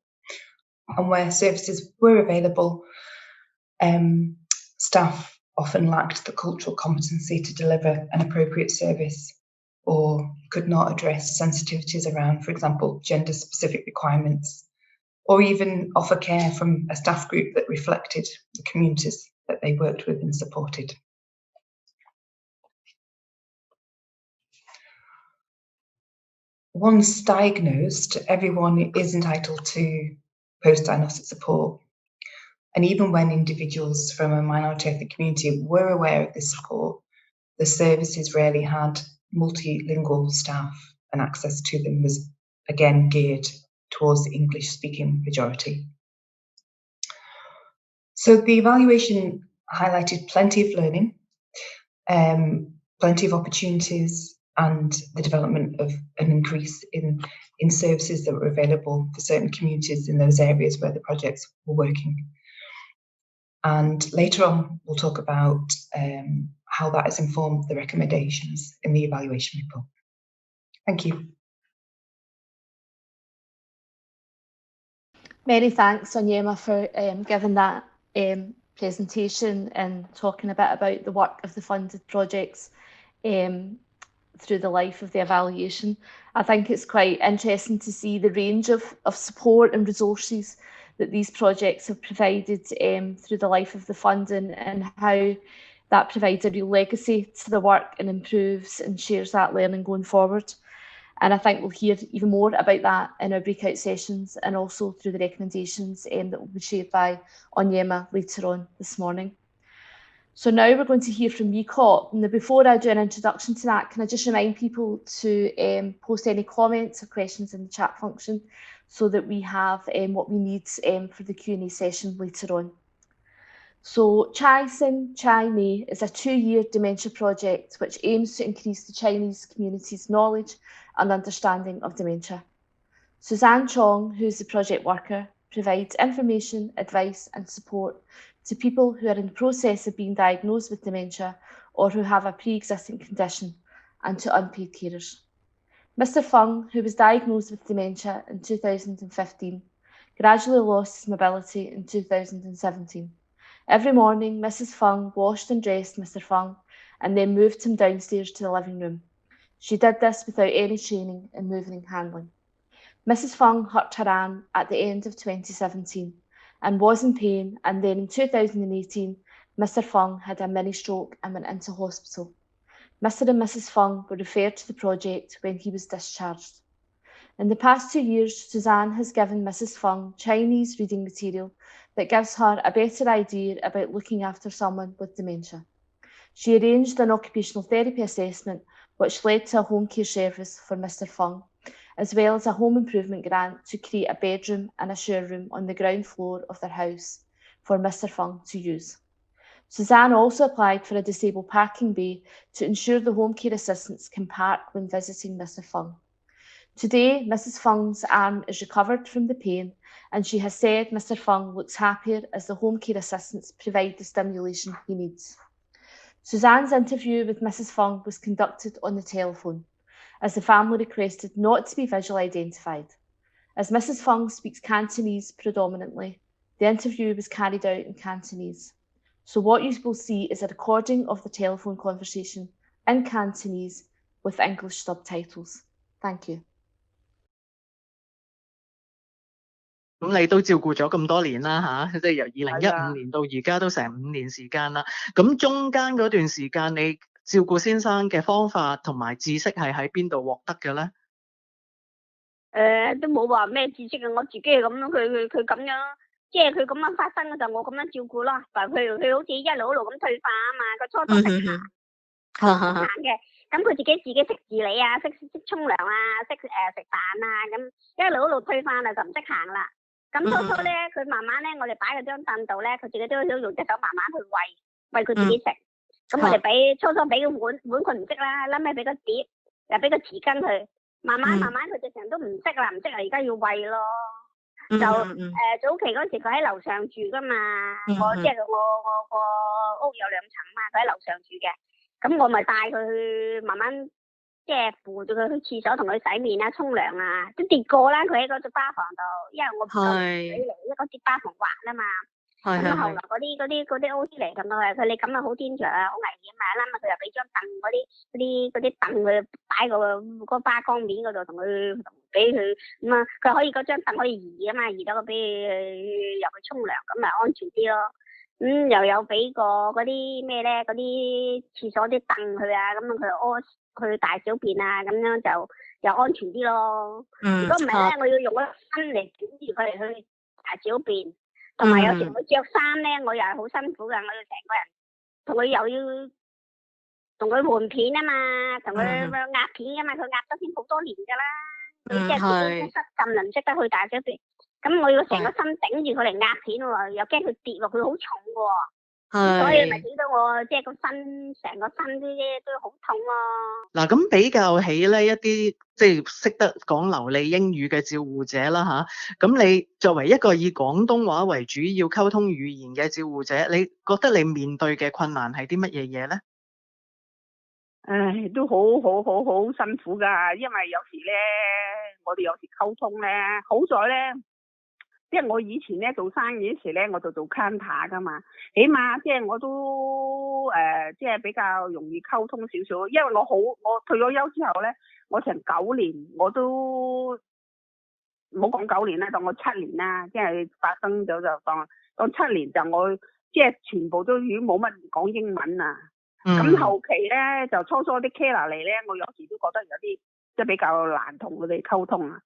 And where services were available, staff often lacked the cultural competency to deliver an appropriate service or could not address sensitivities around, for example, gender-specific requirements, or even offer care from a staff group that reflected the communities that they worked with and supported. Once diagnosed, everyone is entitled to post-diagnostic support. And even when individuals from a minority ethnic community were aware of this support, the services rarely had multilingual staff, and access to them was again geared towards the English-speaking majority. So the evaluation highlighted plenty of learning, plenty of opportunities, and the development of an increase in services that were available for certain communities in those areas where the projects were working. And later on, we'll talk about how that has informed the recommendations in the evaluation report. Thank you. Many thanks, Onyema, for giving that presentation and talking a bit about the work of the funded projects through the life of the evaluation. I think it's quite interesting to see the range of support and resources that these projects have provided through the life of the funding, and how that provides a real legacy to the work and improves and shares that learning going forward. And I think we'll hear even more about that in our breakout sessions and also through the recommendations that will be shared by Onyema later on this morning. So now we're going to hear from MECOPP. Now, before I do an introduction to that, can I just remind people to post any comments or questions in the chat function so that we have what we need for the Q&A session later on. So Chai Sin Chai Mei is a 2-year dementia project which aims to increase the Chinese community's knowledge and understanding of dementia. Suzanne Chong, who is the project worker, provides information, advice and support to people who are in the process of being diagnosed with dementia or who have a pre-existing condition, and to unpaid carers. Mr. Fung, who was diagnosed with dementia in 2015, gradually lost his mobility in 2017. Every morning, Mrs. Fung washed and dressed Mr. Fung and then moved him downstairs to the living room. She did this without any training in moving and handling. Mrs. Fung hurt her arm at the end of 2017 and was in pain, and then in 2018, Mr. Fung had a mini stroke and went into hospital. Mr. and Mrs. Fung were referred to the project when he was discharged. In the past 2 years, Suzanne has given Mrs. Fung Chinese reading material that gives her a better idea about looking after someone with dementia. She arranged an occupational therapy assessment which led to a home care service for Mr. Fung, as well as a home improvement grant to create a bedroom and a shower room on the ground floor of their house for Mr. Fung to use. Suzanne also applied for a disabled parking bay to ensure the home care assistants can park when visiting Mr. Fung. Today, Mrs. Fung's arm is recovered from the pain, and she has said Mr. Fung looks happier as the home care assistants provide the stimulation he needs. Suzanne's interview with Mrs. Fung was conducted on the telephone, as the family requested not to be visually identified. As Mrs. Fung speaks Cantonese predominantly, the interview was carried out in Cantonese. So what you will see is a recording of the telephone conversation in Cantonese with English subtitles. Thank you. 咁你都照顧咗咁多年啦嚇，即係由2015年到而家都成5年時間啦。咁中間嗰段時間，你照顧先生嘅方法同埋知識係喺邊度獲得嘅咧？都冇話咩知識嘅，我自己係咁樣，佢咁樣，即係佢咁樣發生嘅就我咁樣照顧咯。但係佢好似一路咁退化啊嘛，佢初初識行嘅，咁佢自己識自理啊，識沖涼啊，識食飯啊，咁一路退化啦就唔識行啦。咁初初咧，佢慢慢咧，我哋擺喺張凳度咧，佢自己都用隻手慢慢去餵佢自己食。咁我哋初初俾個碗佢唔識啦，後尾俾個碟，又俾個匙羹佢。慢慢佢直情都唔識啦，而家要餵咯。就早期嗰時佢喺樓上住噶嘛，我即係我個屋有2層嘛，佢喺樓上住嘅，咁我咪帶佢去慢慢即係扶住佢去廁所同佢洗面啊、沖涼啊，都跌過啦。佢喺嗰隻巴房度，因為我唔夠水嚟，因為嗰隻巴房滑啊嘛。咁後來嗰啲 O.C. 嚟同佢話：佢你咁啊好天長啊，好危險啊！啦嘛，佢又俾張凳嗰啲凳佢擺個巴缸面嗰度，俾佢咁啊，佢可以嗰張凳可以移啊嘛，移到佢俾佢入去沖涼，咁咪安全啲咯。又有俾個嗰啲咩咧，嗰啲廁所啲凳佢啊，咁佢佢大小便啊，咁樣就又安全啲咯。如果唔係咧，我要用個身嚟捲住佢嚟去大小便。同埋有時佢着衫咧，我又係好辛苦噶，我要成個人同佢又要同佢換片啊嘛，同佢壓片噶嘛，佢壓咗片好多年噶啦，佢即係自己失禁唔識得去大小便，咁我要成個身頂住佢嚟壓片喎，又驚佢跌落去好重喎。所以咪整到我即係個身成個身都好痛咯。嗱，咁比較起咧一啲即係識得講流利英語嘅照顧者啦吓，咁你作為一個以廣東話為主要溝通語言嘅照顧者，你覺得你面對嘅困難係啲乜嘢嘢咧？唉，都好辛苦噶，因為有時咧，我哋有時溝通咧，好在咧。即係我以前咧做生意嗰時咧，我就做 counter 噶嘛，起碼即係我都即係比較容易溝通少少，因為我退咗休之後咧，我成9年我都唔好講9年啦，當我7年啦，即係發生咗就當7年就我即係全部都已經冇乜講英文啊。咁後期咧就初啲 carer 嚟咧，我有時都覺得有啲即係比較難同佢哋溝通啊。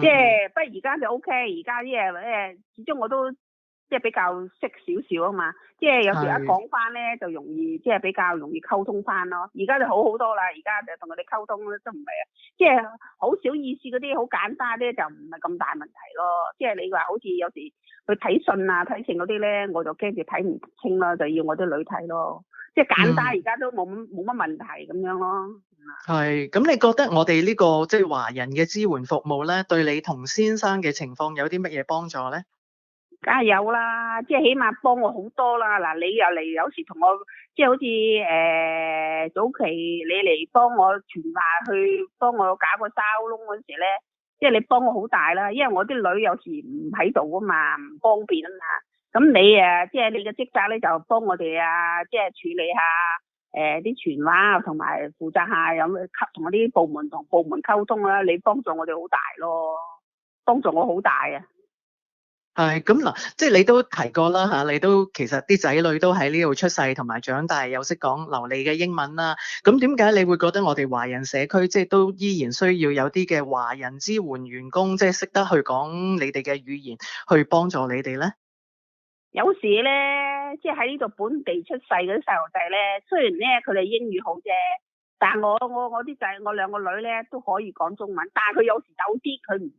即係不過而家就 OK， 而家啲嘢始終我都即係比較識少少啊嘛，即係有時一講翻咧就容易即係比較容易溝通翻咯。而家就好多啦，而家就同佢哋溝通咧都唔係啊，即係好少意思嗰啲好簡單咧就唔係咁大問題咯。即係你話好似有時去睇信啊睇信嗰啲咧，我就驚住睇唔清啦，就要我啲女睇咯。即係簡單，而家都冇乜問題咁樣咯。係，咁你覺得我哋呢個即係華人嘅支援服務咧，對你同先生嘅情況有啲乜嘢幫助咧？梗係有啦，即係起碼幫我好多啦。嗱，你又嚟有時同我，即係好似早期你嚟幫我傳話去幫我搞個沙窿嗰時咧，即係你幫我好大啦。因為我啲女有時唔喺度啊嘛，唔方便啊嘛。咁你即係你嘅職責咧，就幫我哋即係處理下啲傳話，同埋負責下有同嗰啲部門同部門溝通啦。你幫助我哋好大咯，幫助我好大啊！係咁嗱，即係你都提過啦嚇，你都其實啲仔女都喺呢度出世同埋長大，又識講流利嘅英文啦。咁點解你會覺得我哋華人社區即係都依然需要有啲嘅華人支援員工，即係識得去講你哋嘅語言，去幫助你哋咧？有時咧，即係喺呢度本地出世嗰啲細路仔咧，雖然咧佢哋英語好啫，但我啲仔，我2個女咧都可以講中文，但係佢有時有啲佢唔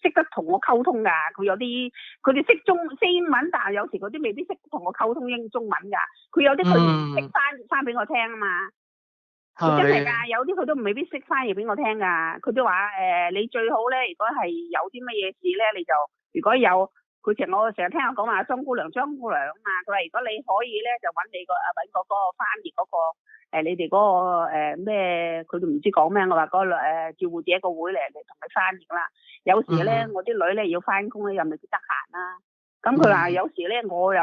識得同我溝通㗎。佢哋識英文，但係有時嗰啲未必識同我溝通中文㗎。佢有啲佢唔識翻俾我聽啊嘛。真係㗎，有啲佢都未必識翻譯俾我聽㗎。佢都話你最好咧，如果係有啲乜嘢事咧，你就如果有。我成日聽我講話張姑娘啊嘛，佢話如果你可以咧，就揾嗰個翻譯嗰個你哋嗰個咩，佢都唔知講咩，我話嗰個照顧者個會嚟同佢翻譯啦。有時咧我啲女咧要翻工咧又未必得閒啦，咁佢話有時咧我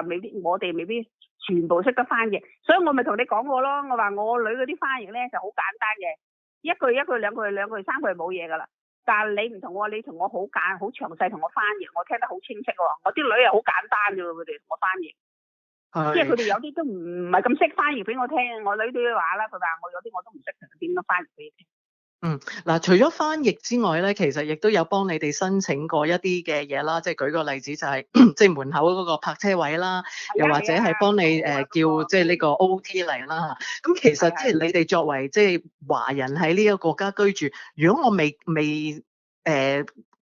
哋未必全部識得翻譯，所以我咪同你講過咯。我話我女嗰啲翻譯咧就好簡單嘅，一句2句3句冇嘢噶啦。但係你唔同我，你同我好詳細同我翻譯，我聽得好清晰喎。我啲女又好簡單啫喎，佢哋同我翻譯，即係佢哋有啲都唔係咁識翻譯俾我聽。我女都話啦，佢話我有啲我都唔識點樣翻譯俾你聽。嗱，除咗翻譯之外咧，其實亦都有幫你哋申請過一啲嘅嘢啦，即係舉個例子就係、即係門口嗰個泊車位啦，又或者係幫你叫即係呢個 OT 嚟啦。咁其實即係你哋作為即係華人喺呢一個國家居住，如果我未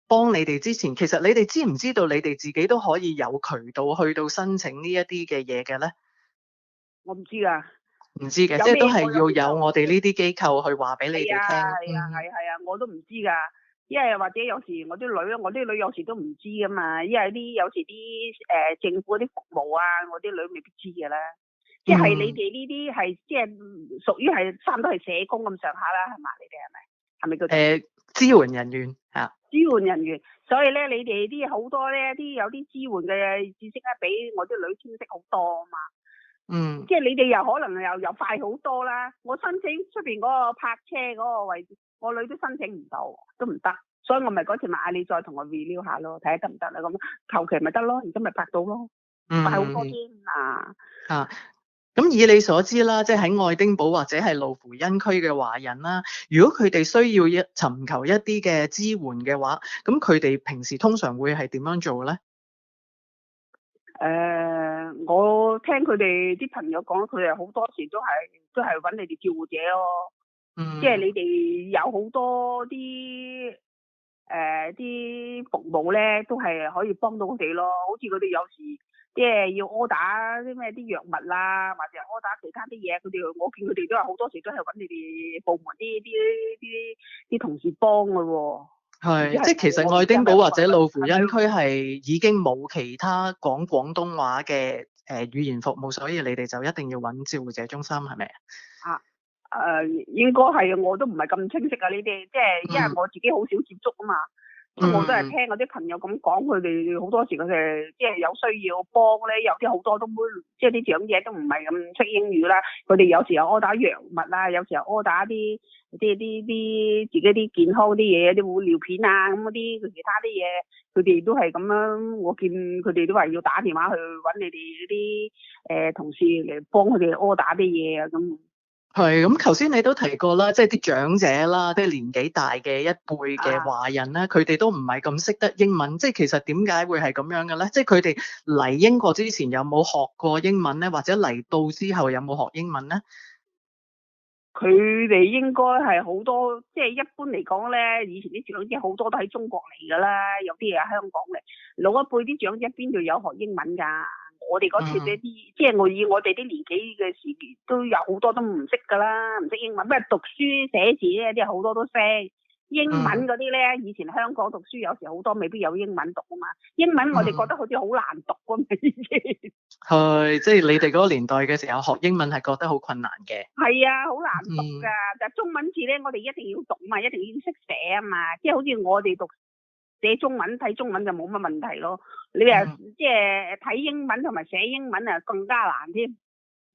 幫你哋之前，其實你哋知唔知道你哋自己都可以有渠道去到申請呢一啲嘅嘢嘅咧？我唔知㗎。唔知嘅，即係都係要有我哋呢啲機構去話俾你哋聽。係啊，我都唔知㗎。因為或者有時我啲女有時都唔知㗎嘛。因為有時啲政府啲服務啊，我啲女未必知嘅啦。即係你哋呢啲係即係屬於係差唔多係社工咁上下啦，係嘛？你哋係咪叫支援人員嚇？支援人員，所以咧你哋啲好多咧有啲支援嘅知識咧，比我啲女清晰好多啊嘛。即係你哋又可能又快好多啦。我申請出邊嗰個泊車嗰個位置，我女都申請唔到，都唔得，所以我咪嗰次咪嗌你再同我 review 下咯，睇下得唔得啦。咁求其咪得咯，而家咪泊到咯，快好多添啊！咁以你所知啦，即係喺愛丁堡或者係路芙恩區嘅華人啦，如果佢哋需要尋求一啲嘅支援嘅話，咁佢哋平時通常會係點樣做咧？我聽佢哋啲朋友講，佢哋好多時都係揾你哋照顧者咯。即係你哋有好多啲服務咧，都係可以幫到佢哋咯。好似佢哋有時即係要 order 啲咩啲藥物啦，或者 order 其他啲嘢，我見佢哋都係好多時都係揾你哋部門啲同事幫㗎喎。係，即係其實愛丁堡或者路芙恩區係已經冇其他講廣東話嘅語言服務，所以你哋就一定要揾照顧者中心，係咪啊？應該係啊，我都唔係咁清晰啊呢啲，即係因為我自己好少接觸啊嘛。我都係聽我啲朋友咁講，佢哋好多時佢哋即係有需要幫咧，有啲好多都即係啲長者都唔係咁識英語啦。佢哋有時候 order 藥物啦，有時候 order 啲自己啲健康啲嘢，啲護尿片啊咁嗰啲其他啲嘢，佢哋都係咁樣。我見佢哋都話要打電話去揾你哋嗰啲同事嚟幫佢哋 order 啲嘢啊咁。係，咁頭先你都提過啦，即係啲長者啦，即係年紀大嘅一輩嘅華人咧，佢哋都唔係咁識得英文，即係其實點解會係咁樣嘅咧？即係佢哋嚟英國之前有冇學過英文咧，或者嚟到之後有冇學英文咧？佢哋應該係好多，即係一般嚟講咧，以前啲長者好多都喺中國嚟噶啦，有啲係香港嚟，老一輩啲長者邊度有學英文㗎？我哋嗰次嗰啲，即係以我哋啲年紀嘅時期，都有好多都唔識㗎啦，唔識英文。不過讀書寫字咧，啲好多都識。英文嗰啲咧，以前香港讀書有時好多未必有英文讀啊嘛。英文我哋覺得好似好難讀㗎嘛，以前。係，即係你哋嗰個年代嘅時候學英文係覺得好困難嘅。係啊，好難讀㗎。但係中文字咧，我哋一定要讀嘛，一定要識寫啊嘛。即係好似我哋寫中文睇中文就冇乜問題咯。你話即係睇英文同埋寫英文啊，更加難添。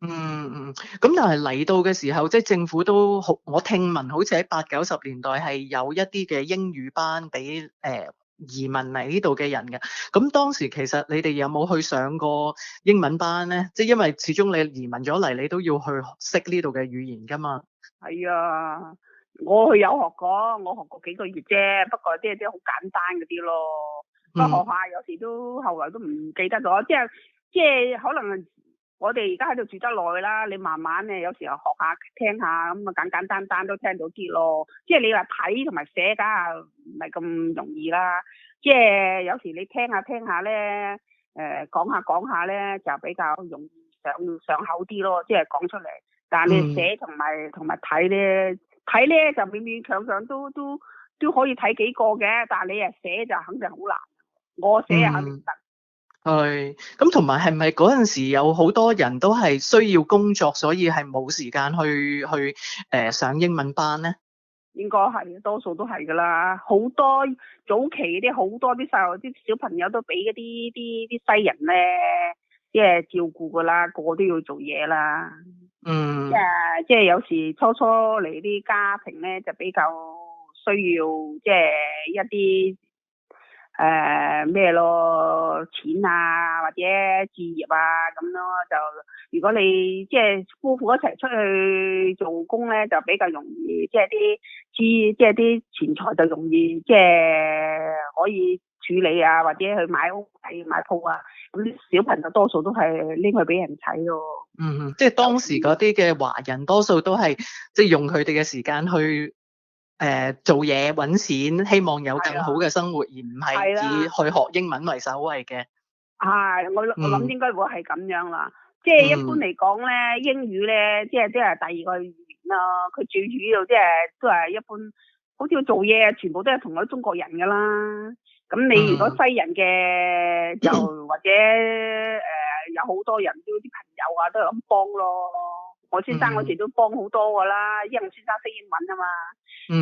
咁但係嚟到嘅時候，即係政府都好，我聽聞好似喺80、90年代係有一啲嘅英語班俾移民嚟呢度嘅人嘅。咁當時其實你哋有冇去上過英文班咧？即係因為始終你移民咗嚟，你都要去識呢度嘅語言㗎嘛。係啊，我有學過，我學過幾個月啫，不過啲好簡單嗰啲咯。不過學下有時都後來都唔記得咗，即係可能我哋而家喺度住得耐啦，你慢慢咧有時候學下聽下咁啊，簡單都聽到啲咯。即係你話睇同埋寫梗係唔係咁容易啦。即係有時你聽下咧，講下咧就比較容易上口啲咯，即係講出嚟。但係你寫同埋睇咧就勉勉強強都可以睇幾個嘅，但係你寫就肯定好難。我寫肯定得。係，咁同埋係咪嗰陣時有好多人都係需要工作，所以係冇時間去上英文班咧？應該係，多數都係㗎啦。好多早期啲好多啲細路啲小朋友都俾嗰啲西人咧，即係照顧㗎啦，個個都要做嘢啦。即係有時初嚟啲家庭咧，就比較需要即係一啲咩咯錢啊或者置業啊咁咯，就如果你即係夫婦一齊出去做工咧，就比較容易，即係啲錢財就容易即係可以處理啊，或者去買屋買鋪啊，咁啲小朋友多數都係拎去俾人睇咯。即係當時嗰啲嘅華人多數都係即係用佢哋嘅時間去做嘢揾錢，希望有更好嘅生活，而唔係以去學英文為首位嘅。我諗應該會係咁樣啦。即係一般嚟講咧，英語咧即係都係第二個語言咯。佢最主要即係都係一般，好似做嘢全部都係同咗中國人噶啦。咁你如果西人嘅就或者有好多人都啲朋友啊都係咁幫咯。我先生嗰時都幫好多噶啦，因為我先生識英文啊嘛，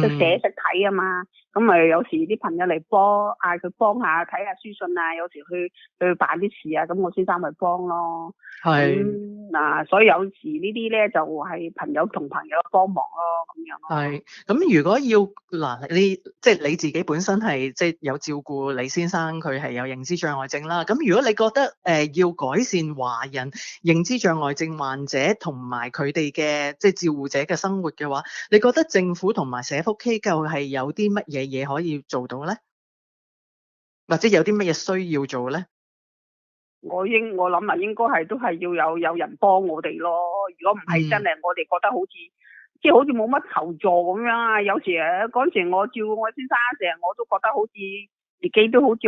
識寫識睇啊嘛，咁咪有時啲朋友嚟幫，嗌佢幫下睇下書信啊，有時去辦啲事啊，咁我先生咪幫咯。嗱，所以有時呢啲咧就係朋友同朋友幫忙咯，咁樣咯。係，咁如果要嗱，你即係你自己本身係即係有照顧李先生，佢係有認知障礙症啦。咁如果你覺得要改善華人認知障礙症患者同埋佢哋嘅即係照顧者嘅生活嘅話，你覺得政府同埋社福機構係有啲乜嘢嘢可以做到咧？或者有啲乜嘢需要做咧？我諗啊，應該係都係要有人幫我哋咯。如果唔係真係，我哋覺得好似即係好似冇乜求助咁樣啊。有時嗰陣時我照顧我先生成日，我都覺得好似自己都好似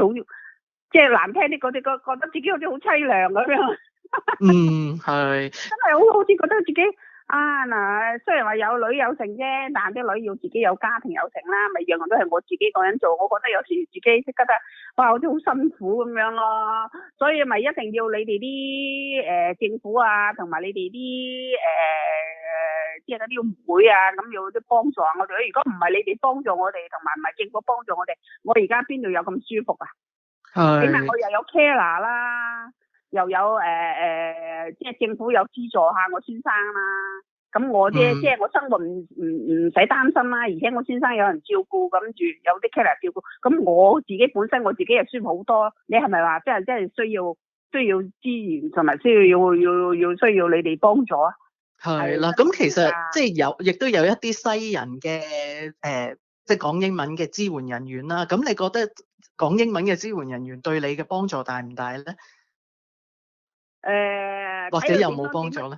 即係難聽啲嗰啲，覺得自己好似好凄涼咁樣。係。真係好似覺得自己嗱，雖然話有女有成啫，但啲女要自己有家庭有成啦，咪樣樣都係我自己一個人做。我覺得有時自己覺得哇，好似好辛苦咁樣咯。所以咪一定要你哋啲政府啊，同埋你哋啲即係嗰啲會啊，咁要啲幫助我哋。如果唔係你哋幫助我哋，同埋唔係政府幫助我哋，我而家邊度有咁舒服啊？起碼我又有 carer 啦。又有即係政府有資助下我先生啦，咁我即係我生活唔使擔心啦，而且我先生有人照顧，咁住有啲 carer 照顧，咁我自己本身我自己又舒服好多。你係咪話真係需要資源同埋需要你哋幫助啊？係啦，咁其實即係亦都有一啲西人嘅即係講英文嘅支援人員啦。咁你覺得講英文嘅支援人員對你嘅幫助大唔大咧？或者有冇幫助咧？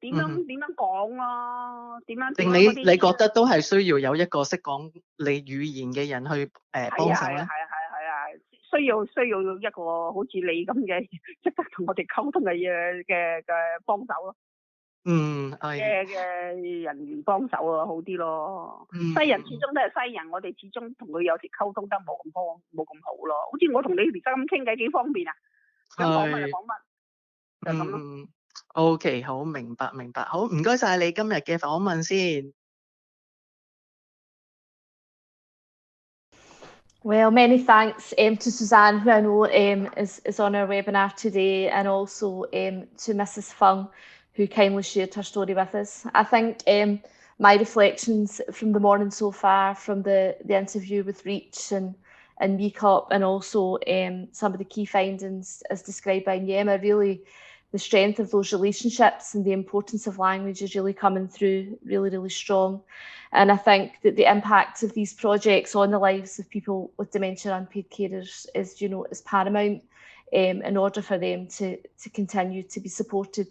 點樣講咯？點樣？定你覺得都係需要有一個識講你語言嘅人去幫手咧？係需要一個好似你咁嘅識得同我哋溝通嘅幫手咯。嘅人員幫手啊，好啲咯。西人始終都係西人，我哋始終同佢有時溝通得冇咁好咯。好似我同你而家咁傾偈幾方便啊？想講乜就講乜。OK， 好，明白，好，唔該晒你今日嘅訪問先。Well, many thanks to Suzanne, who I know is on our webinar today, and also to Mrs. Fung, who kindly shared her story with us. I think my reflections from the morning so far, from the interview with Reach and MECOPP, and also some of the key findings as described by Nyema, really the strength of those relationships and the importance of language is really coming through really, really strong. And I think that the impact of these projects on the lives of people with dementia and unpaid carers is paramount in order for them to continue to be supported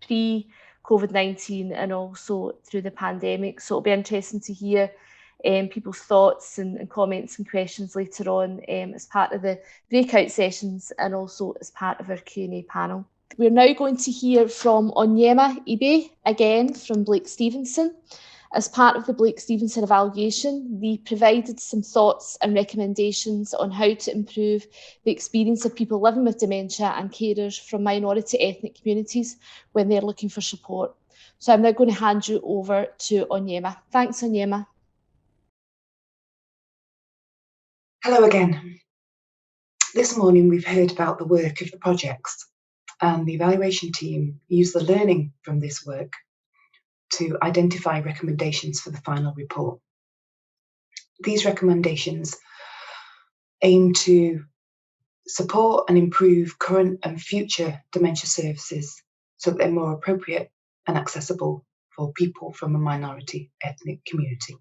pre-COVID-19 and also through the pandemic. So it'll be interesting to hear people's thoughts and comments and questions later on as part of the breakout sessions and also as part of our Q&A panel. We're now going to hear from Onyema Ibe, again from Blake Stevenson. As part of the Blake Stevenson evaluation, we provided some thoughts and recommendations on how to improve the experience of people living with dementia and carers from minority ethnic communities when they're looking for support. So I'm now going to hand you over to Onyema. Thanks, Onyema. Hello again. This morning we've heard about the work of the projects, and the evaluation team used the learning from this work to identify recommendations for the final report. These recommendations aim to support and improve current and future dementia services so that they're more appropriate and accessible for people from a minority ethnic community.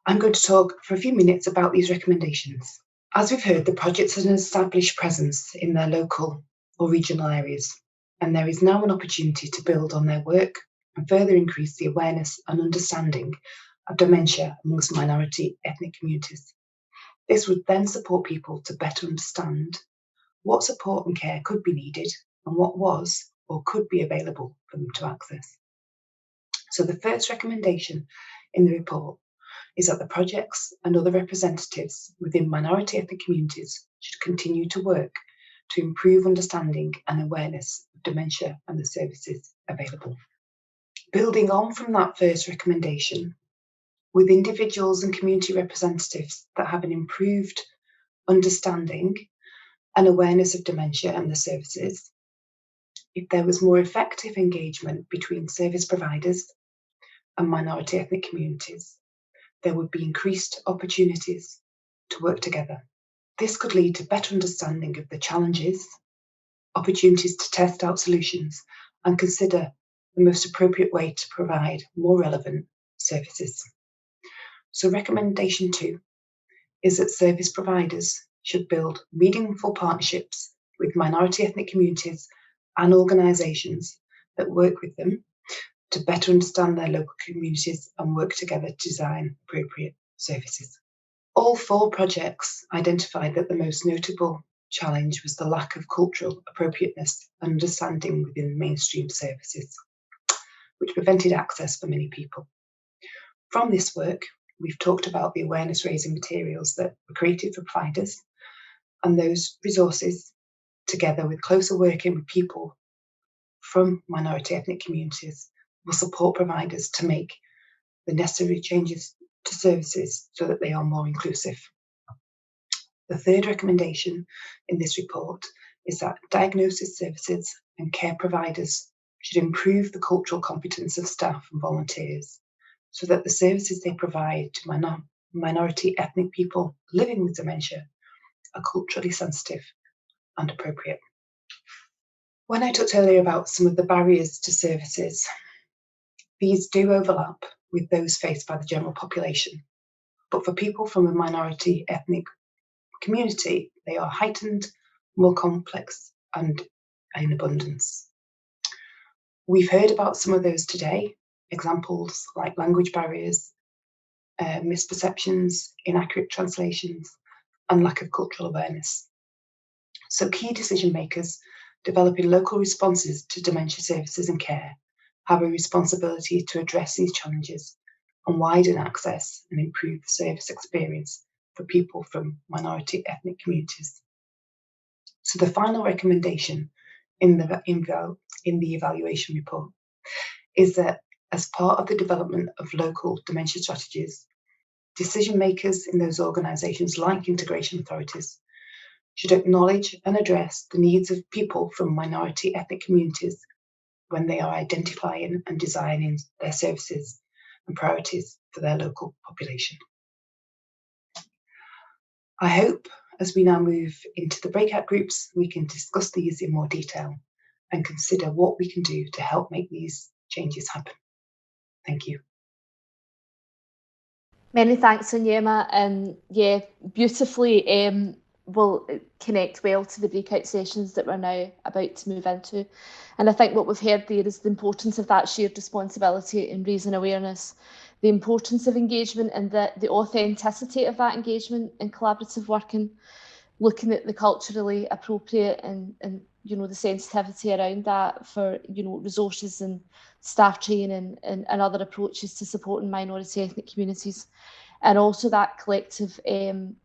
I'm going to talk for a few minutes about these recommendations. As we've heard, the projects have an established presence in their local or regional areas, and there is now an opportunity to build on their work and further increase the awareness and understanding of dementia amongst minority ethnic communities. This would then support people to better understand what support and care could be needed and what was or could be available for them to access. So the first recommendation in the report is that the projects and other representatives within minority ethnic communities should continue to work to improve understanding and awareness of dementia and the services available. Building on from that first recommendation, with individuals and community representatives that have an improved understanding and awareness of dementia and the services, if there was more effective engagement between service providers and minority ethnic communities, there would be increased opportunities to work together. This could lead to better understanding of the challenges, opportunities to test out solutions, and consider the most appropriate way to provide more relevant services. So recommendation 2 is that service providers should build meaningful partnerships with minority ethnic communities and organisations that work with them to better understand their local communities and work together to design appropriate services. All 4 projects identified that the most notable challenge was the lack of cultural appropriateness and understanding within mainstream services, which prevented access for many people. From this work, we've talked about the awareness raising materials that were created for providers, and those resources, together with closer working with people from minority ethnic communities, will support providers to make the necessary changes to services so that they are more inclusive. The third recommendation in this report is that diagnosis services and care providers should improve the cultural competence of staff and volunteers so that the services they provide to minority ethnic people living with dementia are culturally sensitive and appropriate. When I talked earlier about some of the barriers to services, these do overlap with those faced by the general population, but for people from a minority ethnic community, they are heightened, more complex, and in abundance. We've heard about some of those today, examples like language barriers, misperceptions, inaccurate translations, and lack of cultural awareness. So key decision makers developing local responses to dementia services and care have a responsibility to address these challenges and widen access and improve the service experience for people from minority ethnic communities. So the final recommendation in the evaluation report is that as part of the development of local dementia strategies, decision makers in those organisations like integration authorities should acknowledge and address the needs of people from minority ethnic communities when they are identifying and designing their services and priorities for their local population. I hope as we now move into the breakout groups, we can discuss these in more detail and consider what we can do to help make these changes happen. Thank you. Many thanks, Onyema, and yeah, beautifully will connect well to the breakout sessions that we're now about to move into. And I think what we've heard there is the importance of that shared responsibility in raising awareness, the importance of engagement and the authenticity of that engagement and collaborative working, looking at the culturally appropriate and you know, the sensitivity around that for, you know, resources and staff training and other approaches to supporting minority ethnic communities. And also that collective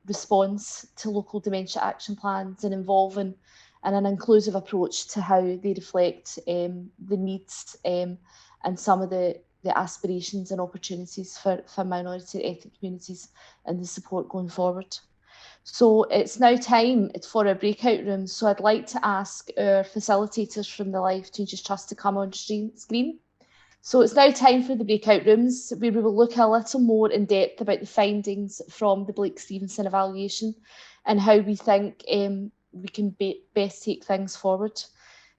response to local dementia action plans and involving and an inclusive approach to how they reflect the needs and some of the aspirations and opportunities for minority ethnic communities and the support going forward. So it's now time for a breakout room. So I'd like to ask our facilitators from the Life Changes Trust to come on screen. So it's now time for the breakout rooms, where we will look a little more in depth about the findings from the Blake Stevenson evaluation and how we think we can best take things forward.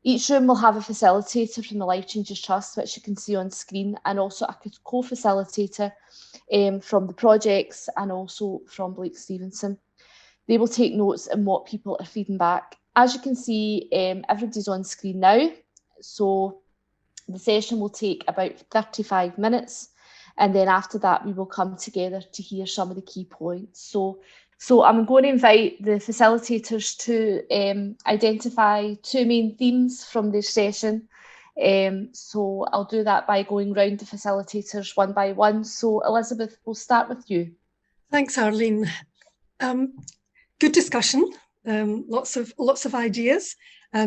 Each room will have a facilitator from the Life Changes Trust, which you can see on screen, and also a co-facilitator from the projects and also from Blake Stevenson. They will take notes on what people are feeding back. As you can see, everybody's on screen now. So the session will take about 35 minutes. And then after that, we will come together to hear some of the key points. So I'm going to invite the facilitators to identify 2 main themes from this session. So I'll do that by going round the facilitators one by one. So Elizabeth, we'll start with you. Thanks, Arlene. Good discussion. Lots of ideas.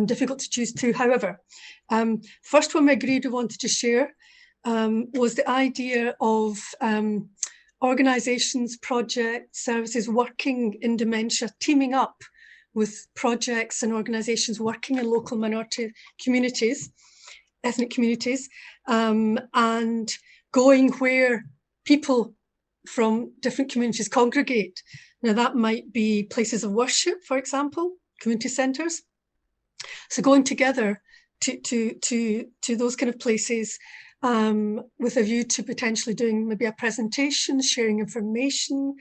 Difficult to choose 2, however. First one we agreed we wanted to share was the idea of organisations, projects, services working in dementia, teaming up with projects and organisations working in local minority communities, ethnic communities, and going where people from different communities congregate. Now that might be places of worship, for example, community centres. So going together to those kind of places with a view to potentially doing maybe a presentation, sharing information,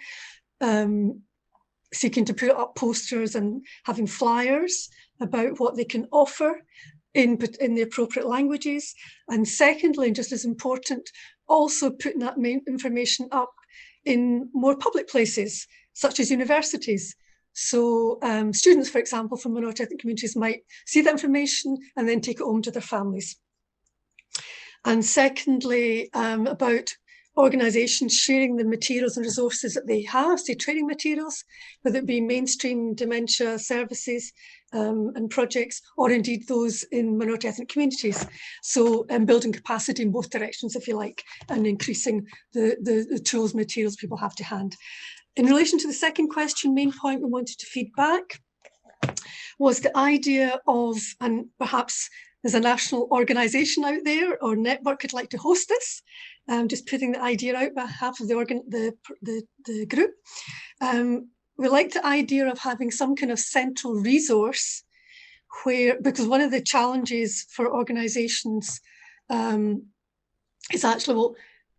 seeking to put up posters and having flyers about what they can offer in the appropriate languages. And secondly, and just as important, also putting that information up in more public places, such as universities. So students, for example, from minority ethnic communities might see that information and then take it home to their families. And secondly, about organisations sharing the materials and resources that they have, say training materials, whether it be mainstream dementia services and projects, or indeed those in minority ethnic communities. So building capacity in both directions, if you like, and increasing the tools, materials people have to hand. In relation to the second question, main point we wanted to feed back was the idea of, and perhaps there's a national organisation out there or network who'd like to host this, just putting the idea out by half of the group. We like the idea of having some kind of central resource where, because one of the challenges for organisations is actually, well,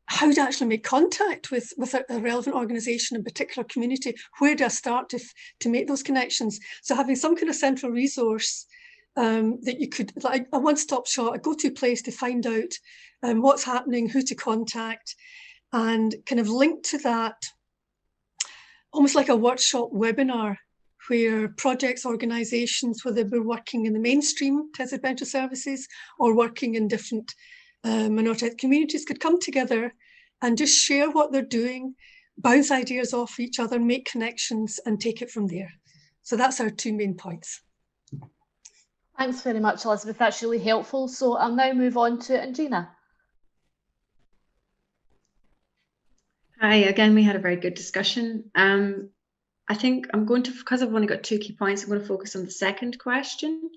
how to actually make contact with a relevant organisation in a particular community. Where do I start to make those connections? So having some kind of central resource that you could, like a one-stop shop, a go-to place to find out what's happening, who to contact, and kind of link to that, almost like a workshop webinar where projects, organisations, whether they're working in the mainstream tested dementia services or working in different minority communities, could come together and just share what they're doing, bounce ideas off each other, make connections and take it from there. So that's our 2 main points. Thanks very much, Elizabeth. That's really helpful. So I'll now move on to Andrina. Hi, again, we had a very good discussion. I think I'm going to, because I've only got 2 key points, I'm going to focus on the second question.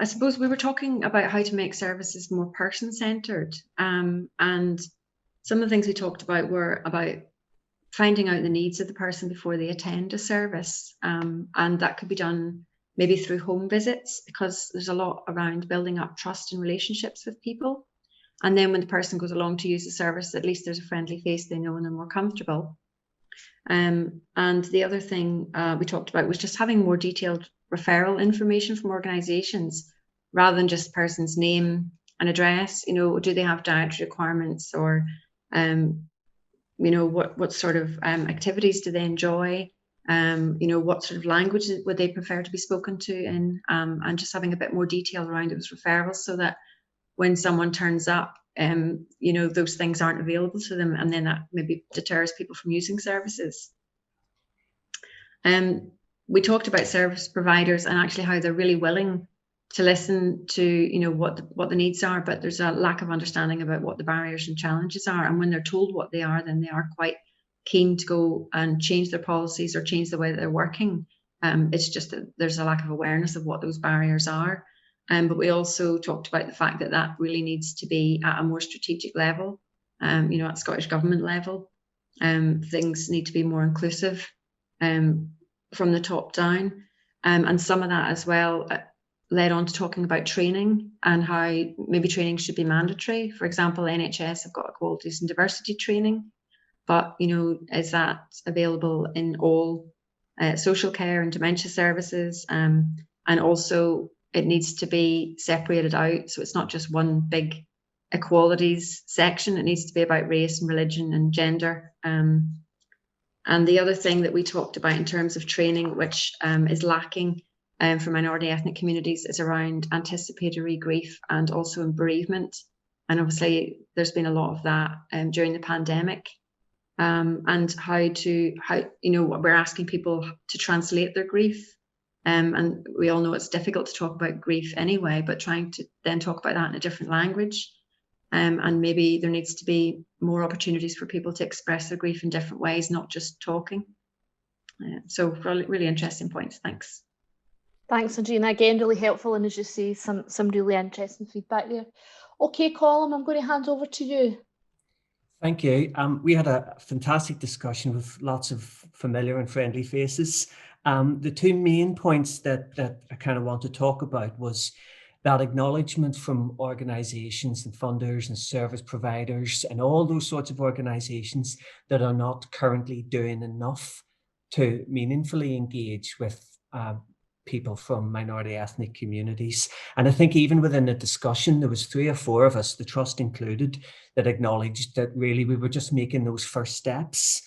I suppose we were talking about how to make services more person-centred, and some of the things we talked about were about finding out the needs of the person before they attend a service, and that could be done maybe through home visits, because there's a lot around building up trust and relationships with people. And then when the person goes along to use the service, at least there's a friendly face they know and they're more comfortable. And the other thing we talked about was just having more detailed referral information from organisations, rather than just person's name and address. You know, do they have dietary requirements, or you know, what sort of activities do they enjoy? You know, what sort of language would they prefer to be spoken to in, and just having a bit more detail around those referrals, so that when someone turns up, you know, those things aren't available to them, and then that maybe deters people from using services. We talked about service providers and actually how they're really willing to listen to, you know, what the needs are, but there's a lack of understanding about what the barriers and challenges are. And when they're told what they are, then they are quite keen to go and change their policies or change the way that they're working. It's just that there's a lack of awareness of what those barriers are. but we also talked about the fact that that really needs to be at a more strategic level, at Scottish Government level. Things need to be more inclusive from the top down. And some of that as well led on to talking about training and how maybe training should be mandatory. For example, NHS have got equalities and diversity training, but is that available in all social care and dementia services? And also it needs to be separated out, so it's not just one big equalities section. It needs to be about race and religion and gender. And the other thing that we talked about in terms of training, which is lacking for minority ethnic communities, is around anticipatory grief and also in bereavement. And obviously there's been a lot of that during the pandemic, and how we're asking people to translate their grief. And we all know it's difficult to talk about grief anyway, but trying to then talk about that in a different language. And maybe there needs to be more opportunities for people to express their grief in different ways, not just talking. So really interesting points. Thanks. Thanks, Andrina. Again, really helpful, and as you say, some really interesting feedback there. Okay, Colin, I'm going to hand over to you. Thank you. We had a fantastic discussion with lots of familiar and friendly faces. The two main points that I kind of want to talk about was that acknowledgement from organisations and funders and service providers and all those sorts of organisations that are not currently doing enough to meaningfully engage with people from minority ethnic communities. And I think even within the discussion, there was 3 or 4 of us, the Trust included, that acknowledged that really we were just making those first steps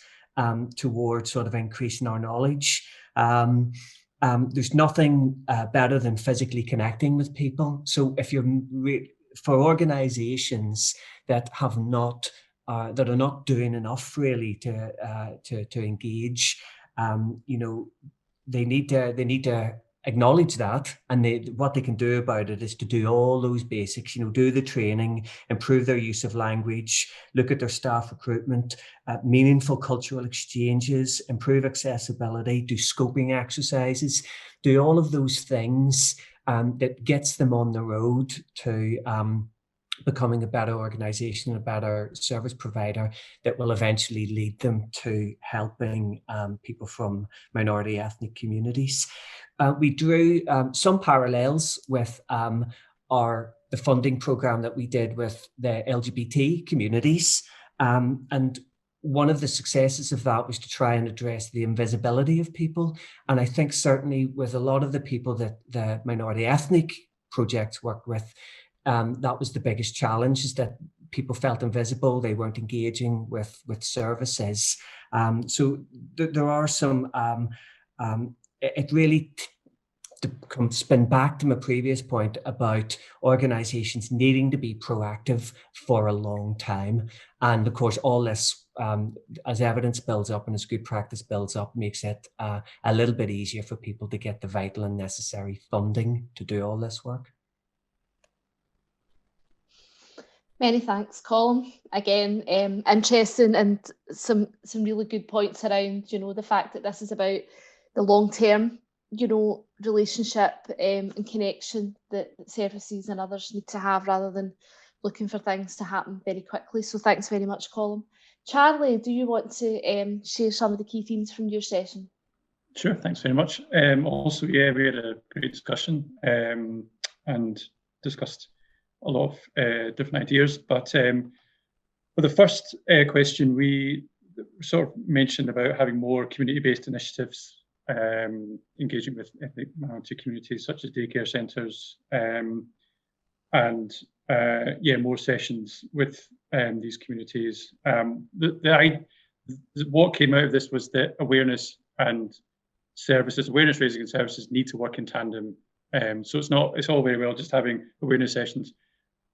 towards sort of increasing our knowledge. There's nothing better than physically connecting with people. So if you're for organizations that have not that are not doing enough really to engage, they need to acknowledge that, and what they can do about it is to do all those basics, do the training, improve their use of language, look at their staff recruitment, meaningful cultural exchanges, improve accessibility, do scoping exercises, do all of those things that gets them on the road to becoming a better organization, a better service provider that will eventually lead them to helping people from minority ethnic communities. We drew some parallels with the funding program that we did with the LGBT communities. And one of the successes of that was to try and address the invisibility of people. And I think certainly with a lot of the people that the minority ethnic projects work with, that was the biggest challenge, is that people felt invisible, they weren't engaging with services. So there are some, it really spin back to my previous point about organizations needing to be proactive for a long time. And of course, all this, as evidence builds up and as good practice builds up, makes it a little bit easier for people to get the vital and necessary funding to do all this work. Many thanks, Colin. Again, interesting and some really good points around, the fact that this is about the long-term, relationship and connection that services and others need to have, rather than looking for things to happen very quickly. So thanks very much, Colin. Charlie, do you want to share some of the key themes from your session? Sure, thanks very much. Also, yeah, we had a great discussion and discussed a lot of different ideas. But for the first question, we sort of mentioned about having more community-based initiatives, engaging with ethnic minority communities such as daycare centres, and more sessions with these communities. What came out of this was that awareness and services, awareness raising and services need to work in tandem. So it's all very well just having awareness sessions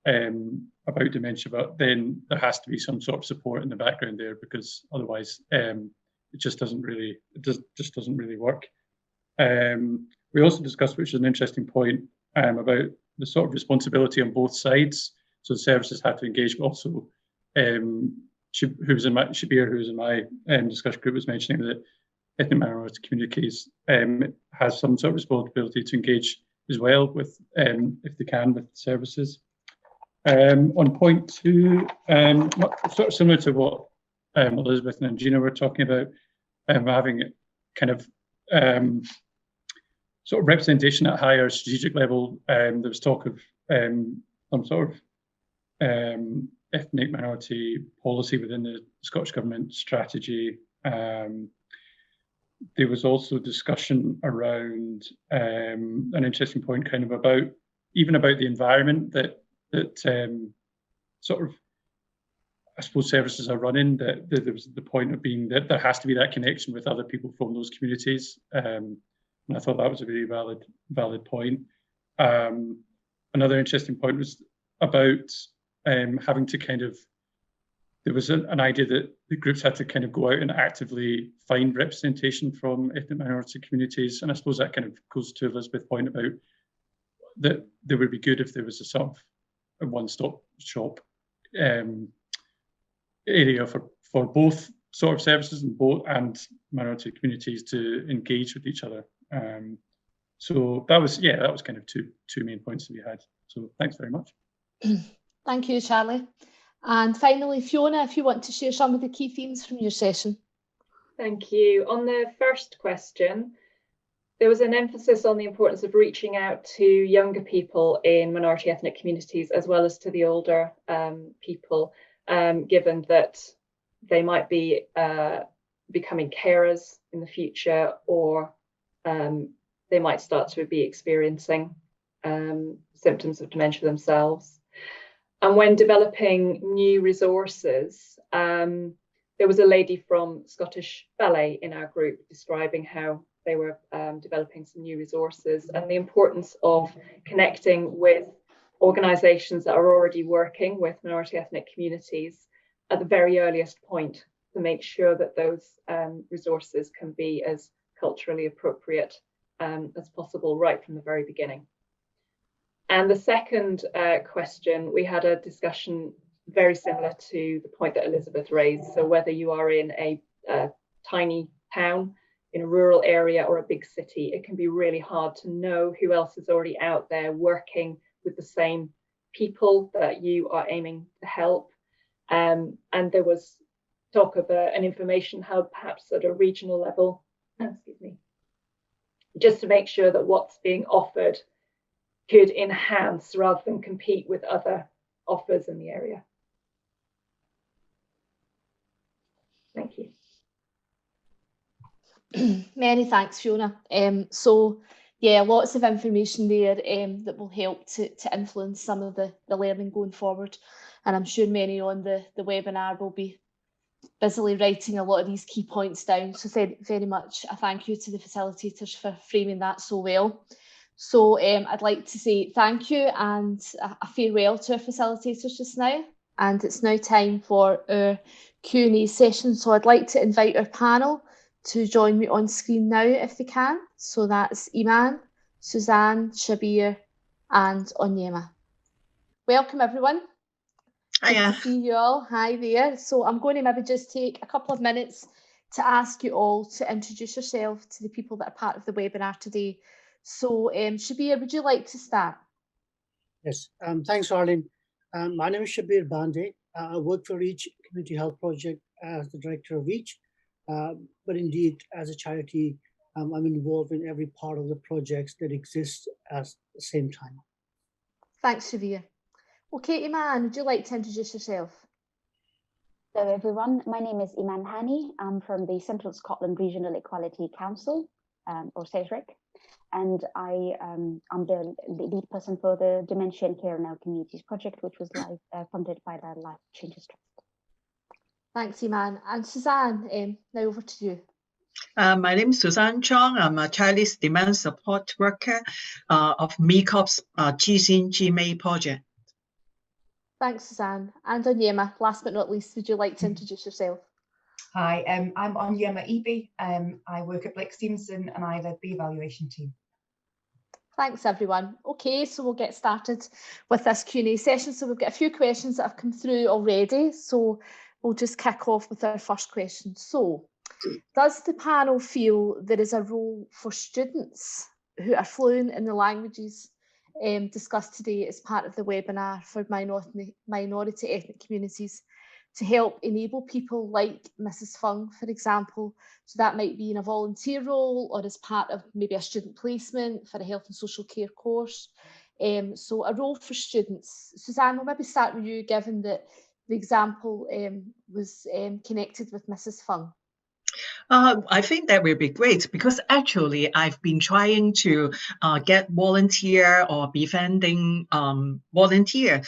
about dementia, but then there has to be some sort of support in the background there, because otherwise it just doesn't really work. We also discussed, which is an interesting point, about the sort of responsibility on both sides. So the services have to engage, but also Shabir, who was in my discussion group, was mentioning that ethnic minority communities has some sort of responsibility to engage as well with, if they can, with services. On point 2, sort of similar to what Elizabeth and Gina were talking about, having kind of sort of representation at higher strategic level. There was talk of some sort of ethnic minority policy within the Scottish Government strategy. There was also discussion around an interesting point kind of about the environment that sort of, I suppose, services are running, that there was the point of being that there has to be that connection with other people from those communities. And I thought that was a very valid point. Another interesting point was about having to kind of, there was an idea that the groups had to kind of go out and actively find representation from ethnic minority communities. And I suppose that kind of goes to Elizabeth's point about that there would be good if there was a sort of a one-stop shop area for both sort of services and minority communities to engage with each other. So that was kind of two main points that we had. So thanks very much. Thank you, Charlie. And finally, Fiona, if you want to share some of the key themes from your session. Thank you. On the first question, there was an emphasis on the importance of reaching out to younger people in minority ethnic communities as well as to the older people, given that they might be becoming carers in the future, or they might start to be experiencing symptoms of dementia themselves. And when developing new resources, there was a lady from Scottish Ballet in our group describing how they were developing some new resources and the importance of connecting with organisations that are already working with minority ethnic communities at the very earliest point to make sure that those resources can be as culturally appropriate as possible right from the very beginning. And the second question, we had a discussion very similar to the point that Elizabeth raised. So whether you are in a tiny town, in a rural area, or a big city, it can be really hard to know who else is already out there working with the same people that you are aiming to help. And there was talk of an information hub, perhaps at a regional level, excuse me, just to make sure that what's being offered could enhance rather than compete with other offers in the area. Thank you. Many thanks, Fiona. So yeah, lots of information there that will help to influence some of the learning going forward. And I'm sure many on the webinar will be busily writing a lot of these key points down. So very much a thank you to the facilitators for framing that so well. So I'd like to say thank you and a farewell to our facilitators just now. And it's now time for our Q&A session. So I'd like to invite our panel to join me on screen now if they can. So that's Iman, Suzanne, Shabir and Onyema. Welcome everyone. Hiya. Good to see you all. Hi there. So I'm going to maybe just take a couple of minutes to ask you all to introduce yourself to the people that are part of the webinar today. So Shabir, would you like to start? Yes, thanks, Arlene. My name is Shabir Bande. I work for REACH Community Health Project as the director of REACH, but indeed as a charity, I'm involved in every part of the projects that exist at the same time. Thanks, Shabir. Okay, Iman, would you like to introduce yourself? Hello everyone, my name is Iman Hani. I'm from the Central Scotland Regional Equality Council, or CESREC, and I'm the lead person for the Dementia and Care in Our Communities project, which was funded by the Life Changes Trust. Thanks, Iman. And Suzanne, now over to you. My name is Suzanne Chong. I'm a Chinese demand support worker of MECOPP's GMA project. Thanks, Suzanne. And Onyema, last but not least, would you like to introduce yourself? Hi, I'm Onyema Eby. I work at Blake Stevenson and I led the evaluation team. Thanks, everyone. Okay, so we'll get started with this Q&A session. So we've got a few questions that have come through already. So we'll just kick off with our first question. So, does the panel feel there is a role for students who are fluent in the languages discussed today as part of the webinar for minority ethnic communities to help enable people like Mrs. Fung, for example. So that might be in a volunteer role or as part of maybe a student placement for a health and social care course. So a role for students. Suzanne, we'll maybe start with you, given that the example was connected with Mrs. Fung. I think that will be great, because actually I've been trying to get volunteer or befriending volunteer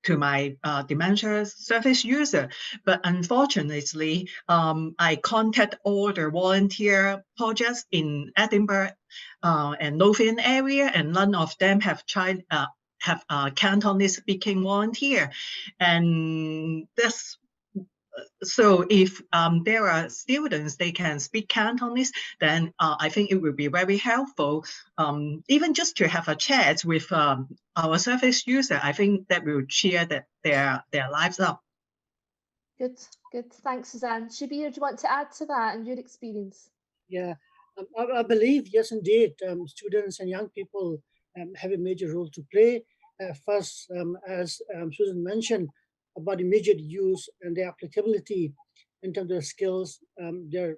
to my dementia service user. But unfortunately, I contact all the volunteer projects in Edinburgh and Lothian area, and none of them have Cantonese speaking volunteer. And that's so if there are students, they can speak Cantonese, then I think it will be very helpful, even just to have a chat with our service user. I think that will cheer their lives up. Good. Thanks, Suzanne. Shabir, do you want to add to that and your experience? Yeah, I believe, yes, indeed, students and young people have a major role to play. First, as Susan mentioned, about immediate use and their applicability in terms of skills, their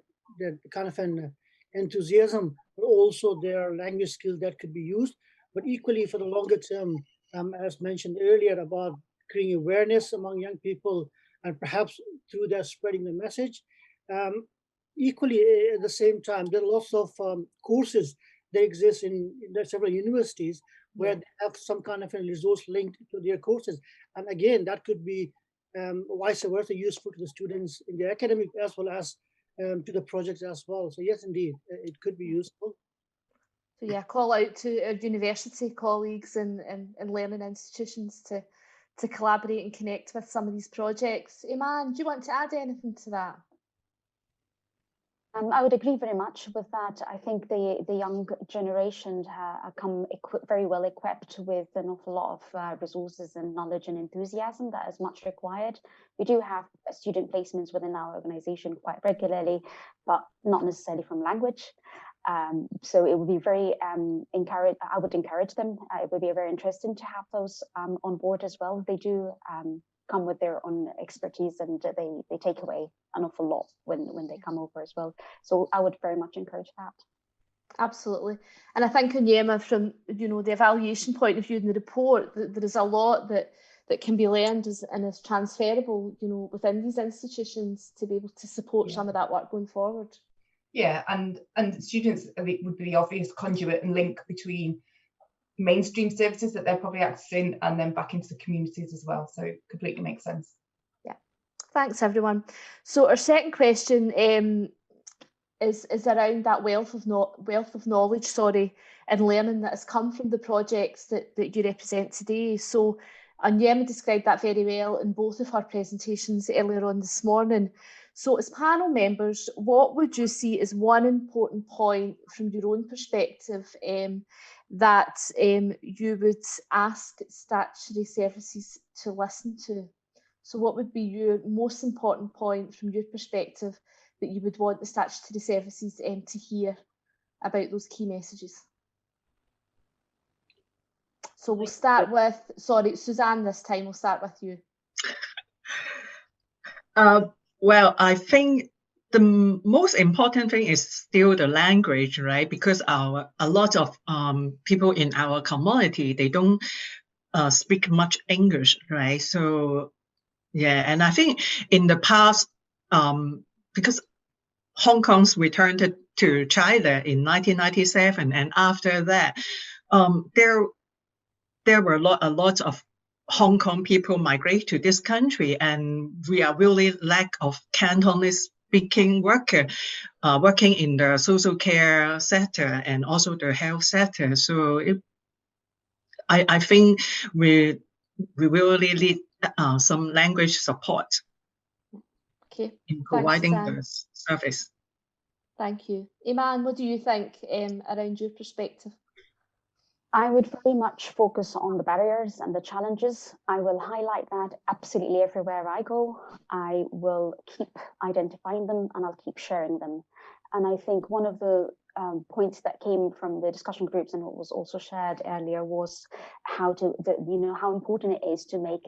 kind of an enthusiasm, but also their language skills that could be used. But equally for the longer term, as mentioned earlier, about creating awareness among young people and perhaps through that spreading the message. Equally, at the same time, there are lots of courses that exist in several universities where they have some kind of a resource linked to their courses. And again, that could be vice versa useful to the students in their academic as well as to the projects as well. So yes, indeed, it could be useful. So yeah, call out to our university colleagues and learning institutions to collaborate and connect with some of these projects. Iman, do you want to add anything to that? I would agree very much with that. I think the young generation come very well equipped with an awful lot of resources and knowledge and enthusiasm that is much required. We do have student placements within our organisation quite regularly, but not necessarily from language. So it would be very I would encourage them. It would be very interesting to have those on board as well. They do come with their own expertise, and they take away an awful lot when they come over as well. So I would very much encourage that. Absolutely. And I think, Onyema, from the evaluation point of view in the report, there is a lot that can be learned and is transferable, within these institutions to be able to support some of that work going forward. Yeah, and students would be the obvious conduit and link between mainstream services that they're probably accessing and then back into the communities as well. So it completely makes sense. Yeah, thanks everyone. So our second question is around that wealth of knowledge, and learning that has come from the projects that you represent today. So Onyema described that very well in both of her presentations earlier on this morning. So as panel members, what would you see as one important point from your own perspective that you would ask statutory services to listen to? So what would be your most important point from your perspective that you would want the statutory services to hear about those key messages? So we'll start with, Suzanne this time, we'll start with you. Well, I think the most important thing is still the language, right? Because a lot of people in our community, they don't speak much English, right? So yeah, and I think in the past, because Hong Kong's returned to China in 1997, and after that, there were a lot of Hong Kong people migrate to this country, and we are really lack of Cantonese speaking worker working in the social care sector and also the health sector. So I think we really need some language support in providing the service. Thank you. Iman, what do you think around your perspective? I would very much focus on the barriers and the challenges. I will highlight that absolutely everywhere I go. I will keep identifying them and I'll keep sharing them. And I think one of the points that came from the discussion groups and what was also shared earlier was how important it is to make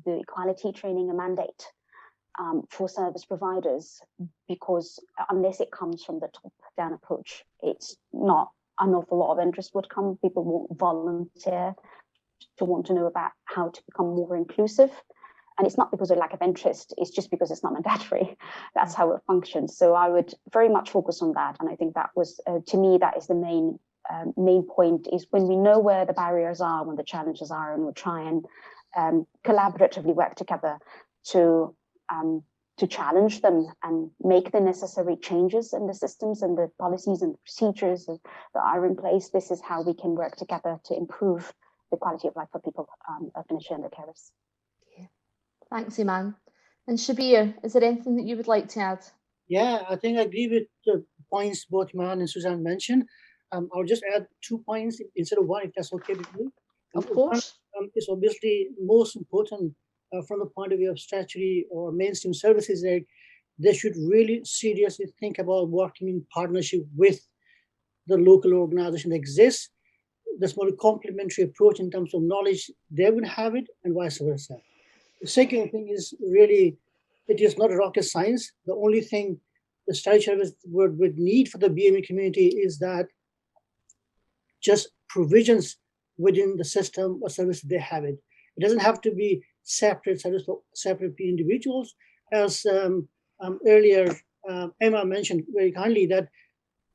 the equality training a mandate for service providers, because unless it comes from the top down approach, it's not an awful lot of interest would come. People won't volunteer to want to know about how to become more inclusive. And it's not because of lack of interest, it's just because it's not mandatory. That's how it functions. So I would very much focus on that. And I think that was, to me, that is the main point, is when we know where the barriers are, when the challenges are, and we'll try and collaboratively work together to challenge them and make the necessary changes in the systems and the policies and procedures that are in place. This is how we can work together to improve the quality of life for people of dementia and their carers. Thanks, Iman. And Shabir, is there anything that you would like to add? Yeah, I think I agree with the points both Iman and Suzanne mentioned. I'll just add 2 points instead of 1, if that's okay with you. Of course. It's obviously most important from the point of view of statutory or mainstream services. That they should really seriously think about working in partnership with the local organization that exists. There's more complementary approach in terms of knowledge. They would have it and vice versa. The second thing is really, it is not rocket science. The only thing the statutory service would need for the BME community is that just provisions within the system or service they have it. It doesn't have to be separate service for separate individuals. As earlier Emma mentioned very kindly, that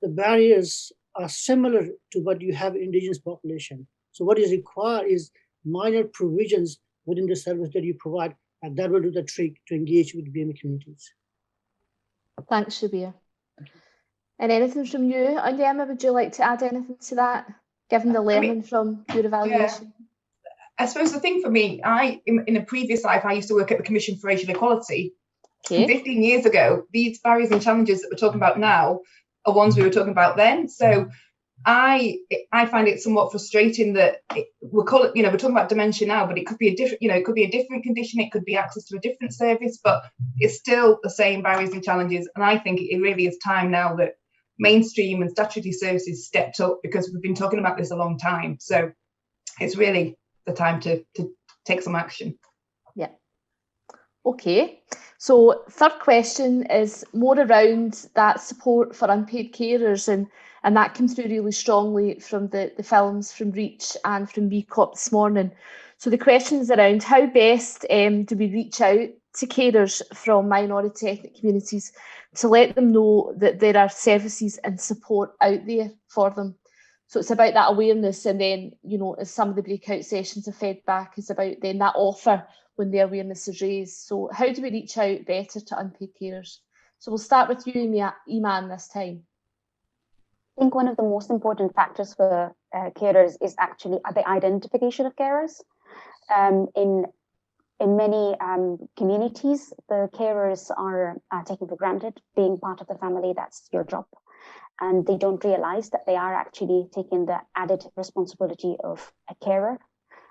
the barriers are similar to what you have in indigenous population. So what is required is minor provisions within the service that you provide, and that will do the trick to engage with BME communities. Thanks, Shabir. And anything from you? And Emma, would you like to add anything to that, given the learning from your evaluation? Yeah. I suppose the thing for me, in a previous life, I used to work at the Commission for Racial Equality. Okay. 15 years ago, these barriers and challenges that we're talking about now are ones we were talking about then. So I find it somewhat frustrating that we're talking about dementia now, but it could be a different, it could be a different condition, it could be access to a different service, but it's still the same barriers and challenges. And I think it really is time now that mainstream and statutory services stepped up, because we've been talking about this a long time. So it's really the time to take some action. Yeah. Okay. So third question is more around that support for unpaid carers, and that came through really strongly from the films from Reach and from MECOPP this morning. So the question is around how best do we reach out to carers from minority ethnic communities to let them know that there are services and support out there for them. So it's about that awareness, and then, as some of the breakout sessions have fed back, is about then that offer when the awareness is raised. So how do we reach out better to unpaid carers? So we'll start with you, Iman, this time. I think one of the most important factors for carers is actually the identification of carers. In many communities, the carers are taken for granted. Being part of the family, that's your job. And they don't realize that they are actually taking the added responsibility of a carer.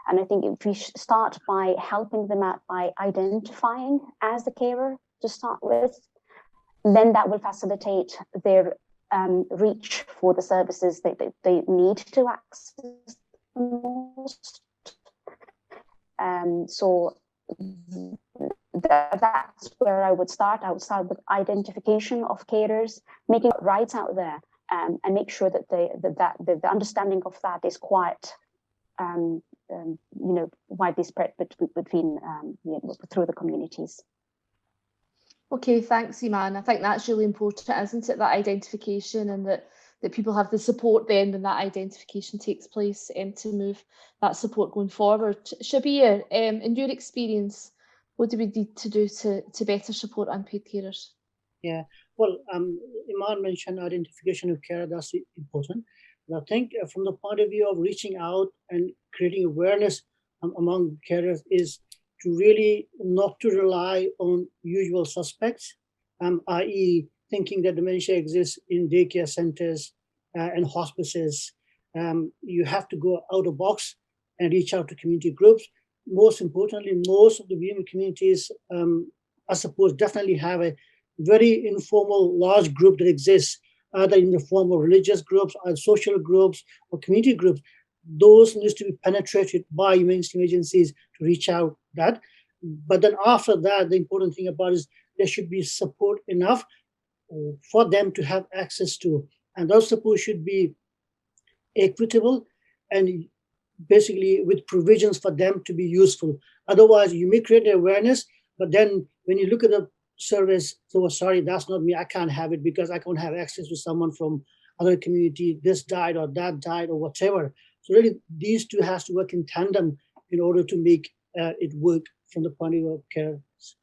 And I think if we start by helping them out by identifying as the carer to start with, then that will facilitate their reach for the services that they need to access the most. So that's where I would start. I would start with identification of carers, making it right out there, and make sure that the understanding of that is quite widely spread between through the communities. Okay, thanks, Iman. I think that's really important, isn't it? That identification, and that people have the support then when that identification takes place, to move that support going forward. Shabir, in your experience, what do we need to do to better support unpaid carers? Yeah, well, Iman mentioned identification of care. That's important. But I think from the point of view of reaching out and creating awareness among carers is to really not to rely on usual suspects, i.e. thinking that dementia exists in daycare centers and hospices. You have to go out of the box and reach out to community groups. Most importantly, most of the BME communities, I suppose, definitely have a very informal, large group that exists either in the form of religious groups, or social groups, or community groups. Those needs to be penetrated by mainstream agencies to reach out that. But then after that, the important thing about is there should be support enough for them to have access to. And those support should be equitable and basically with provisions for them to be useful. Otherwise, you may create awareness, but then when you look at the service, so sorry, that's not me, I can't have it because I can't have access to someone from other community, this died or that died or whatever. So really, these two has to work in tandem in order to make it work from the point of view of carers,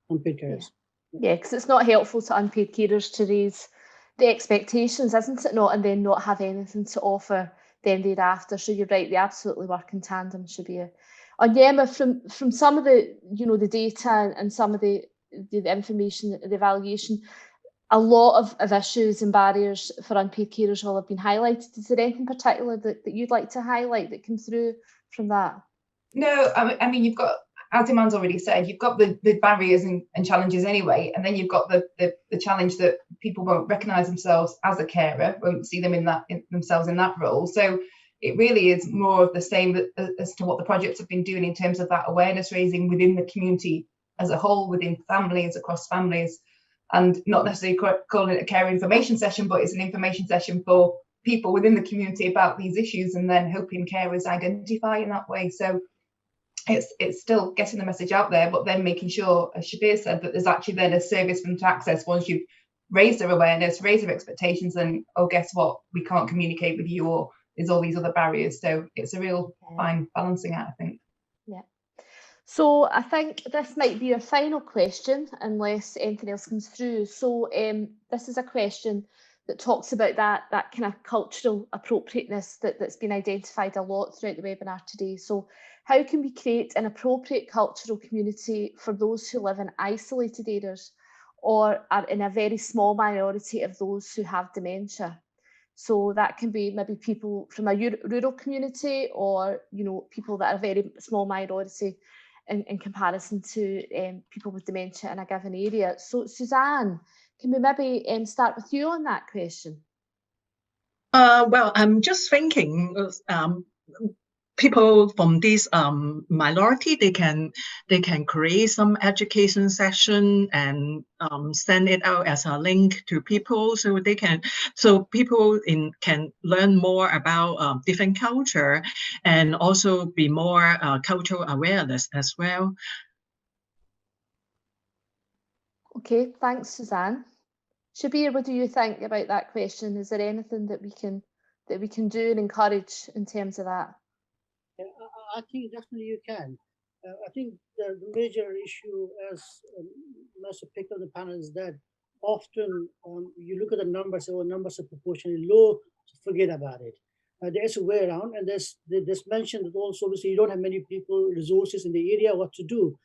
unpaid carers. Yeah, because it's not helpful to unpaid carers to raise the expectations, isn't it not, and then not have anything to offer them thereafter. So you're right, they absolutely work in tandem, Shabir. And Emma, from some of the, the data and some of the information, the evaluation, a lot of issues and barriers for unpaid carers will have been highlighted. Is there anything particular that you'd like to highlight that came through from that? No, I mean, you've got, as Iman's already said, you've got the barriers and challenges anyway, and then you've got the challenge that people won't recognise themselves as a carer, won't see them themselves in that role. So it really is more of the same as to what the projects have been doing in terms of that awareness raising within the community as a whole, within families, across families, and not necessarily calling it a care information session, but it's an information session for people within the community about these issues, and then helping carers identify in that way. So it's still getting the message out there, but then making sure, as Shabir said, that there's actually then a service for them to access once you've raised their awareness, raised their expectations, and oh, guess what, we can't communicate with you, or there's all these other barriers. So it's a real fine balancing act, I think. Yeah. So I think this might be your final question, unless anything else comes through. So this is a question that talks about that kind of cultural appropriateness that's been identified a lot throughout the webinar today. So how can we create an appropriate cultural community for those who live in isolated areas or are in a very small minority of those who have dementia? So that can be maybe people from a rural community, or people that are a very small minority in comparison to people with dementia in a given area. So Suzanne, can we maybe start with you on that question? Well, I'm just thinking, people from this minority, they can create some education session and send it out as a link to people, so people can learn more about different culture and also be more cultural awareness as well. Okay, thanks, Suzanne. Shabir, what do you think about that question? Is there anything that we can do and encourage in terms of that? Yeah, I think definitely you can. I think the major issue, as Master picked on the panel, is that often you look at the numbers, or numbers are proportionally low, so forget about it. There's a way around, and there's mentioned that also, obviously, you don't have many people, resources in the area, what to do.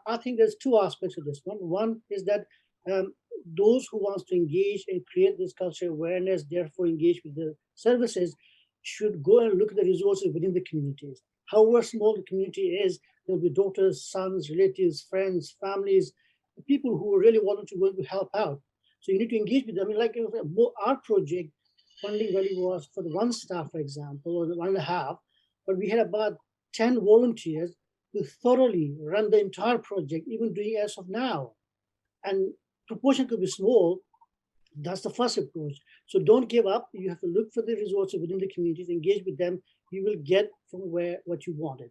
I think there's two aspects of this. One is that those who want to engage and create this cultural awareness, therefore engage with the services, should go and look at the resources within the communities. However small the community is, there'll be daughters, sons, relatives, friends, families, people who really wanted to work to help out. So you need to engage with them. I mean, like our project, funding value was for the one staff, for example, or the 1.5, but we had about 10 volunteers who thoroughly run the entire project, even doing as of now. And proportion could be small. That's the first approach. So don't give up. You have to look for the resources within the communities, engage with them. You will get from what you wanted.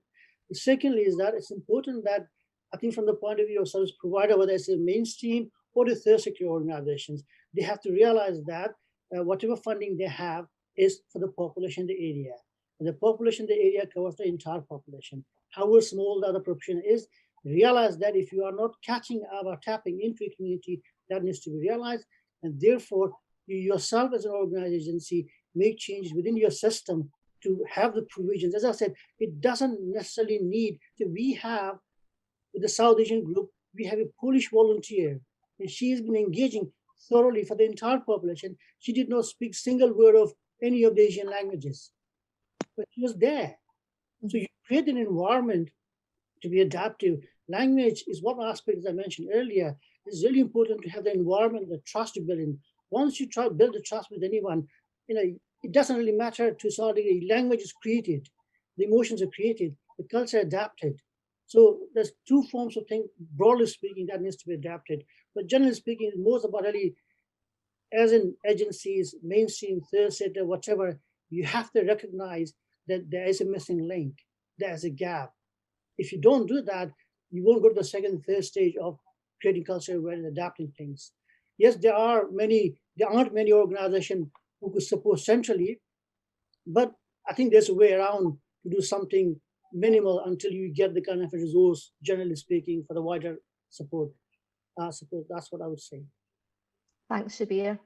The secondly is that it's important that, I think from the point of view of service provider, whether it's a mainstream or the third sector organizations, they have to realize that whatever funding they have is for the population in the area. And the population in the area covers the entire population. However small the other proportion is, realize that if you are not catching up or tapping into a community, that needs to be realized. And therefore, you yourself as an organization agency make changes within your system to have the provisions. As I said, it doesn't necessarily need to. We have, with the South Asian group, we have a Polish volunteer, and she has been engaging thoroughly for the entire population. She did not speak a single word of any of the Asian languages, but she was there. So you create an environment to be adaptive. Language is one aspect, as I mentioned earlier. It's really important to have the environment, the trust to build in. once you try to build a trust with anyone, it doesn't really matter to some degree. Language is created, the emotions are created, the culture adapted. So there's two forms of thing, broadly speaking, that needs to be adapted. But generally speaking, it's most about really, as in agencies, mainstream, third sector, whatever, you have to recognize that there is a missing link, there's a gap. If you don't do that, you won't go to the second, third stage of creating culture where and adapting things. Yes, there aren't many organizations who could support centrally, but I think there's a way around to do something minimal until you get the kind of resource, generally speaking, for the wider support. That's what I would say. Thanks, Shabir.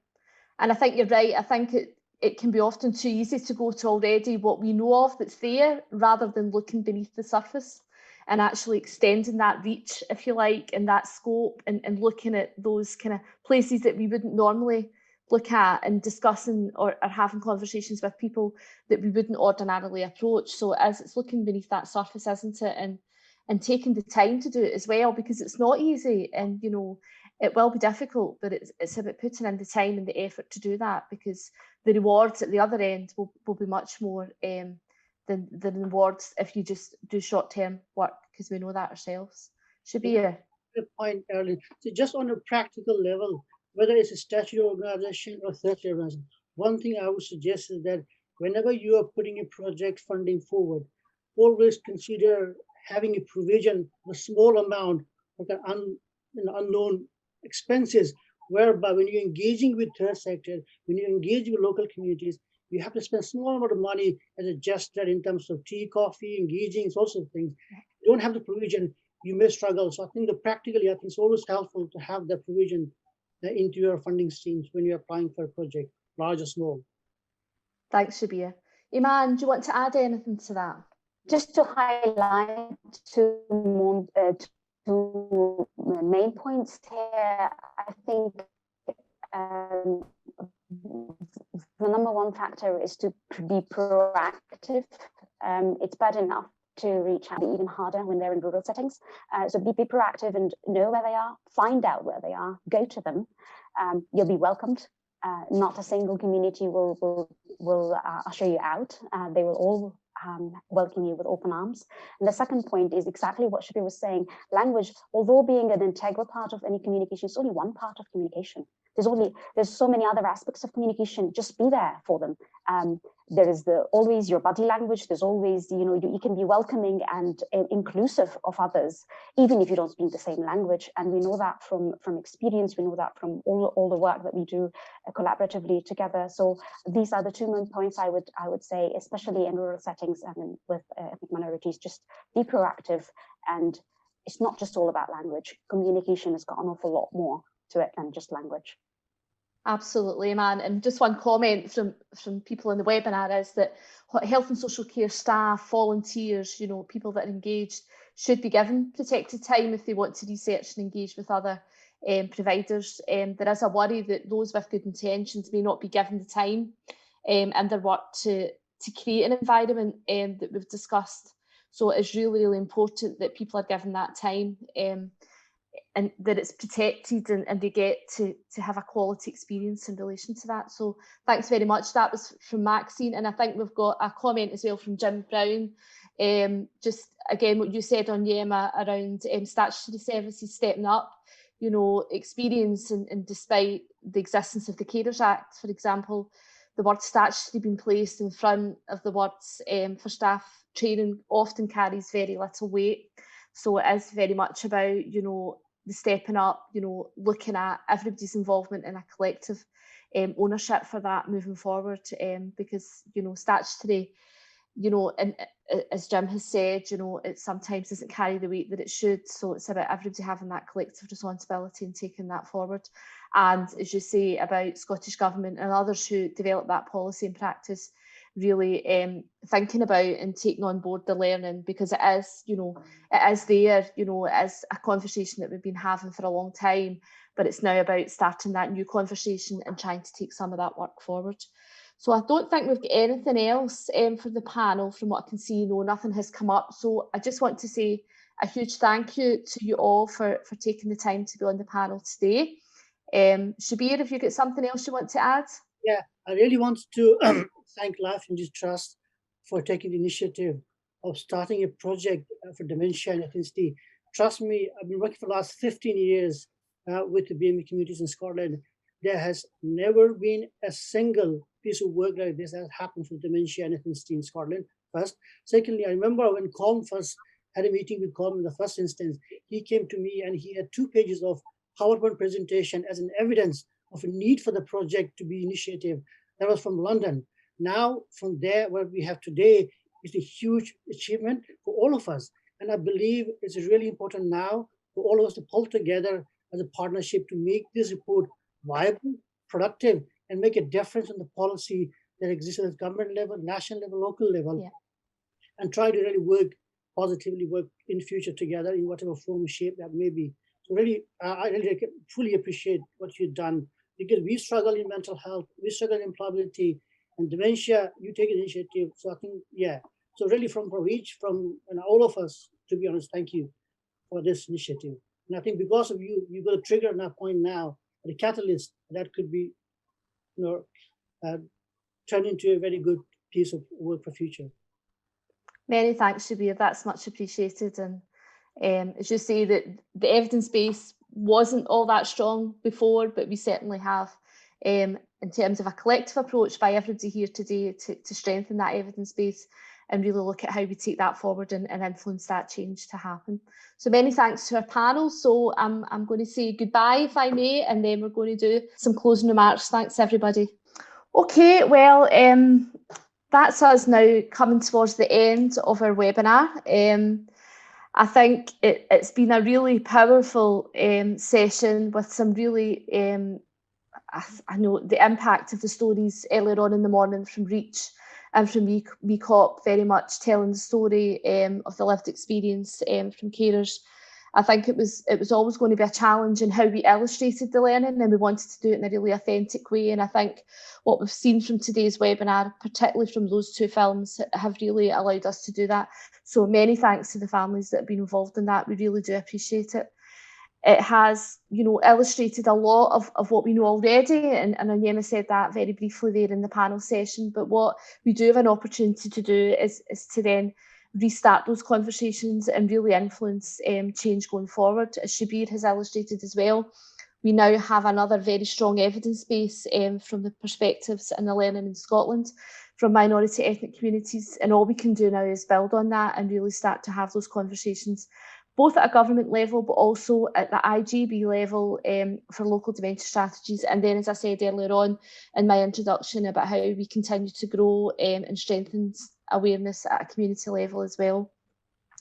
And I think you're right. I think it can be often too easy to go to already what we know of that's there, rather than looking beneath the surface and actually extending that reach, if you like, and that scope, and looking at those kind of places that we wouldn't normally look at, and discussing or having conversations with people that we wouldn't ordinarily approach. So as it's looking beneath that surface, isn't it? And taking the time to do it as well, because it's not easy, and it will be difficult, but it's about putting in the time and the effort to do that, because the rewards at the other end will be much more than the rewards if you just do short-term work, because we know that ourselves. Shabir. Good point, Erling. So just on a practical level, whether it's a statutory organization or third-party organization, one thing I would suggest is that whenever you are putting a project funding forward, always consider having a provision, a small amount of unknown expenses, whereby when you're engaging with third sector, when you engage with local communities, you have to spend a small amount of money as a gesture in terms of tea, coffee, engaging, sorts of things. You don't have the provision, you may struggle. So I think that practically, I think it's always helpful to have that provision into your funding streams when you're applying for a project, large or small. Thanks, Shabir. Iman, do you want to add anything to that? Just to highlight two main points here, I think the number one factor is to be proactive. It's bad enough to reach out, even harder when they're in rural settings. So be proactive and know where they are, find out where they are, go to them. You'll be welcomed. Not a single community will usher you out. They will all welcome you with open arms. And the second point is exactly what Shabir was saying. Language, although being an integral part of any communication, it's only one part of communication. There's so many other aspects of communication. Just be there for them. There is always your body language. There's always, you can be welcoming and inclusive of others, even if you don't speak the same language. And we know that from experience. We know that from all the work that we do collaboratively together. So these are the two main points I would say, especially in rural settings and with ethnic minorities. Just be proactive, and it's not just all about language. Communication has got an awful lot more to it than just language. Absolutely, man. And just one comment from people in the webinar is that health and social care staff, volunteers, people that are engaged should be given protected time if they want to research and engage with other providers. There is a worry that those with good intentions may not be given the time and their work to create an environment that we've discussed. So it's really, really important that people are given that time and that it's protected and they get to have a quality experience in relation to that. So thanks very much. That was from Maxine, and I think we've got a comment as well from Jim Brown. Just again, what you said on Yema around statutory services stepping up, experience, and despite the existence of the Carers Act, for example, the word statutory being placed in front of the words for staff training often carries very little weight. So it is very much about, the stepping up, looking at everybody's involvement in a collective ownership for that moving forward, because, statutory, and as Jim has said, it sometimes doesn't carry the weight that it should. So it's about everybody having that collective responsibility and taking that forward. And as you say about Scottish Government and others who develop that policy and practice, really thinking about and taking on board the learning, because it is, it is there, it is a conversation that we've been having for a long time, but it's now about starting that new conversation and trying to take some of that work forward. So I don't think we've got anything else for the panel. From what I can see, nothing has come up. So I just want to say a huge thank you to you all for taking the time to be on the panel today. Shabir, have you got something else you want to add? Yeah, I really want to thank Life Changes Trust for taking the initiative of starting a project for dementia and ethnicity. Trust me, I've been working for the last 15 years with the BME communities in Scotland. There has never been a single piece of work like this that has happened for dementia and ethnicity in Scotland, first. Secondly, I remember when Colm first had a meeting with Colm in the first instance, he came to me and he had 2 pages of PowerPoint presentation as an evidence of a need for the project to be initiative. That was from London. Now, from there, what we have today is a huge achievement for all of us. And I believe it's really important now for all of us to pull together as a partnership to make this report viable, productive, and make a difference in the policy that exists at the government level, national level, local level, and try to really work positively, work in future together in whatever form or shape that may be. So really, I really fully appreciate what you've done, because we struggle in mental health, we struggle in employability, and dementia, you take an initiative. So I think, yeah. So really from Reach, from all of us, to be honest, thank you for this initiative. And I think because of you, you've got a trigger on that point now, the catalyst that could be, turned into a very good piece of work for future. Many thanks, Shabir. That's much appreciated. And as you say, that the evidence base wasn't all that strong before, but we certainly have, in terms of a collective approach by everybody here today to strengthen that evidence base and really look at how we take that forward and influence that change to happen. So many thanks to our panel. So I'm going to say goodbye, if I may, and then we're going to do some closing remarks. Thanks, everybody. Okay, well, that's us now coming towards the end of our webinar. I think it's been a really powerful session with some really, I know the impact of the stories earlier on in the morning from Reach and from MECOPP, very much telling the story of the lived experience from carers. I think it was always going to be a challenge in how we illustrated the learning, and we wanted to do it in a really authentic way. And I think what we've seen from today's webinar, particularly from those 2 films, have really allowed us to do that. So many thanks to the families that have been involved in that. We really do appreciate it. It has, illustrated a lot of what we know already, and Onyema said that very briefly there in the panel session. But what we do have an opportunity to do is to then restart those conversations and really influence change going forward. As Shabir has illustrated as well, we now have another very strong evidence base from the perspectives and the learning in Scotland from minority ethnic communities, and all we can do now is build on that and really start to have those conversations, both at a government level, but also at the IGB level for local dementia strategies. And then, as I said earlier on in my introduction, about how we continue to grow and strengthen awareness at a community level as well.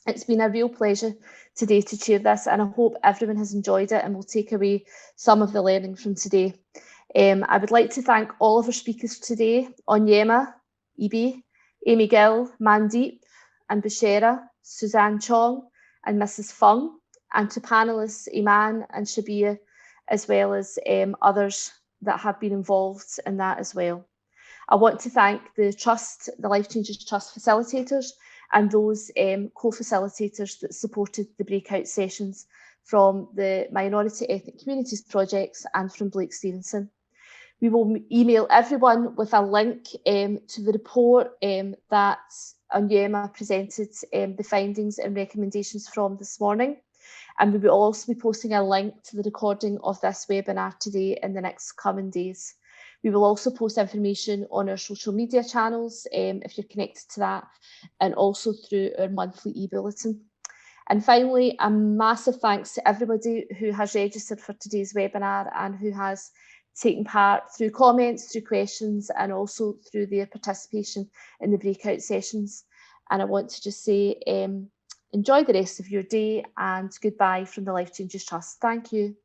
It's been a real pleasure today to chair this, and I hope everyone has enjoyed it and will take away some of the learning from today. I would like to thank all of our speakers today, Onyema, Ibi, Amy Gill, Mandeep and Bushera, Suzanne Chong and Mrs. Fung, and to panellists Iman and Shabir, as well as others that have been involved in that as well. I want to thank the Trust, the Life Changes Trust facilitators, and those co-facilitators that supported the breakout sessions from the Minority Ethnic Communities projects and from Blake Stevenson. We will email everyone with a link to the report that Onyema presented, the findings and recommendations from this morning. And we will also be posting a link to the recording of this webinar today in the next coming days. We will also post information on our social media channels if you're connected to that, and also through our monthly e-bulletin. And finally, a massive thanks to everybody who has registered for today's webinar and who has taken part through comments, through questions, and also through their participation in the breakout sessions. And I want to just say, enjoy the rest of your day and goodbye from the Life Changes Trust. Thank you.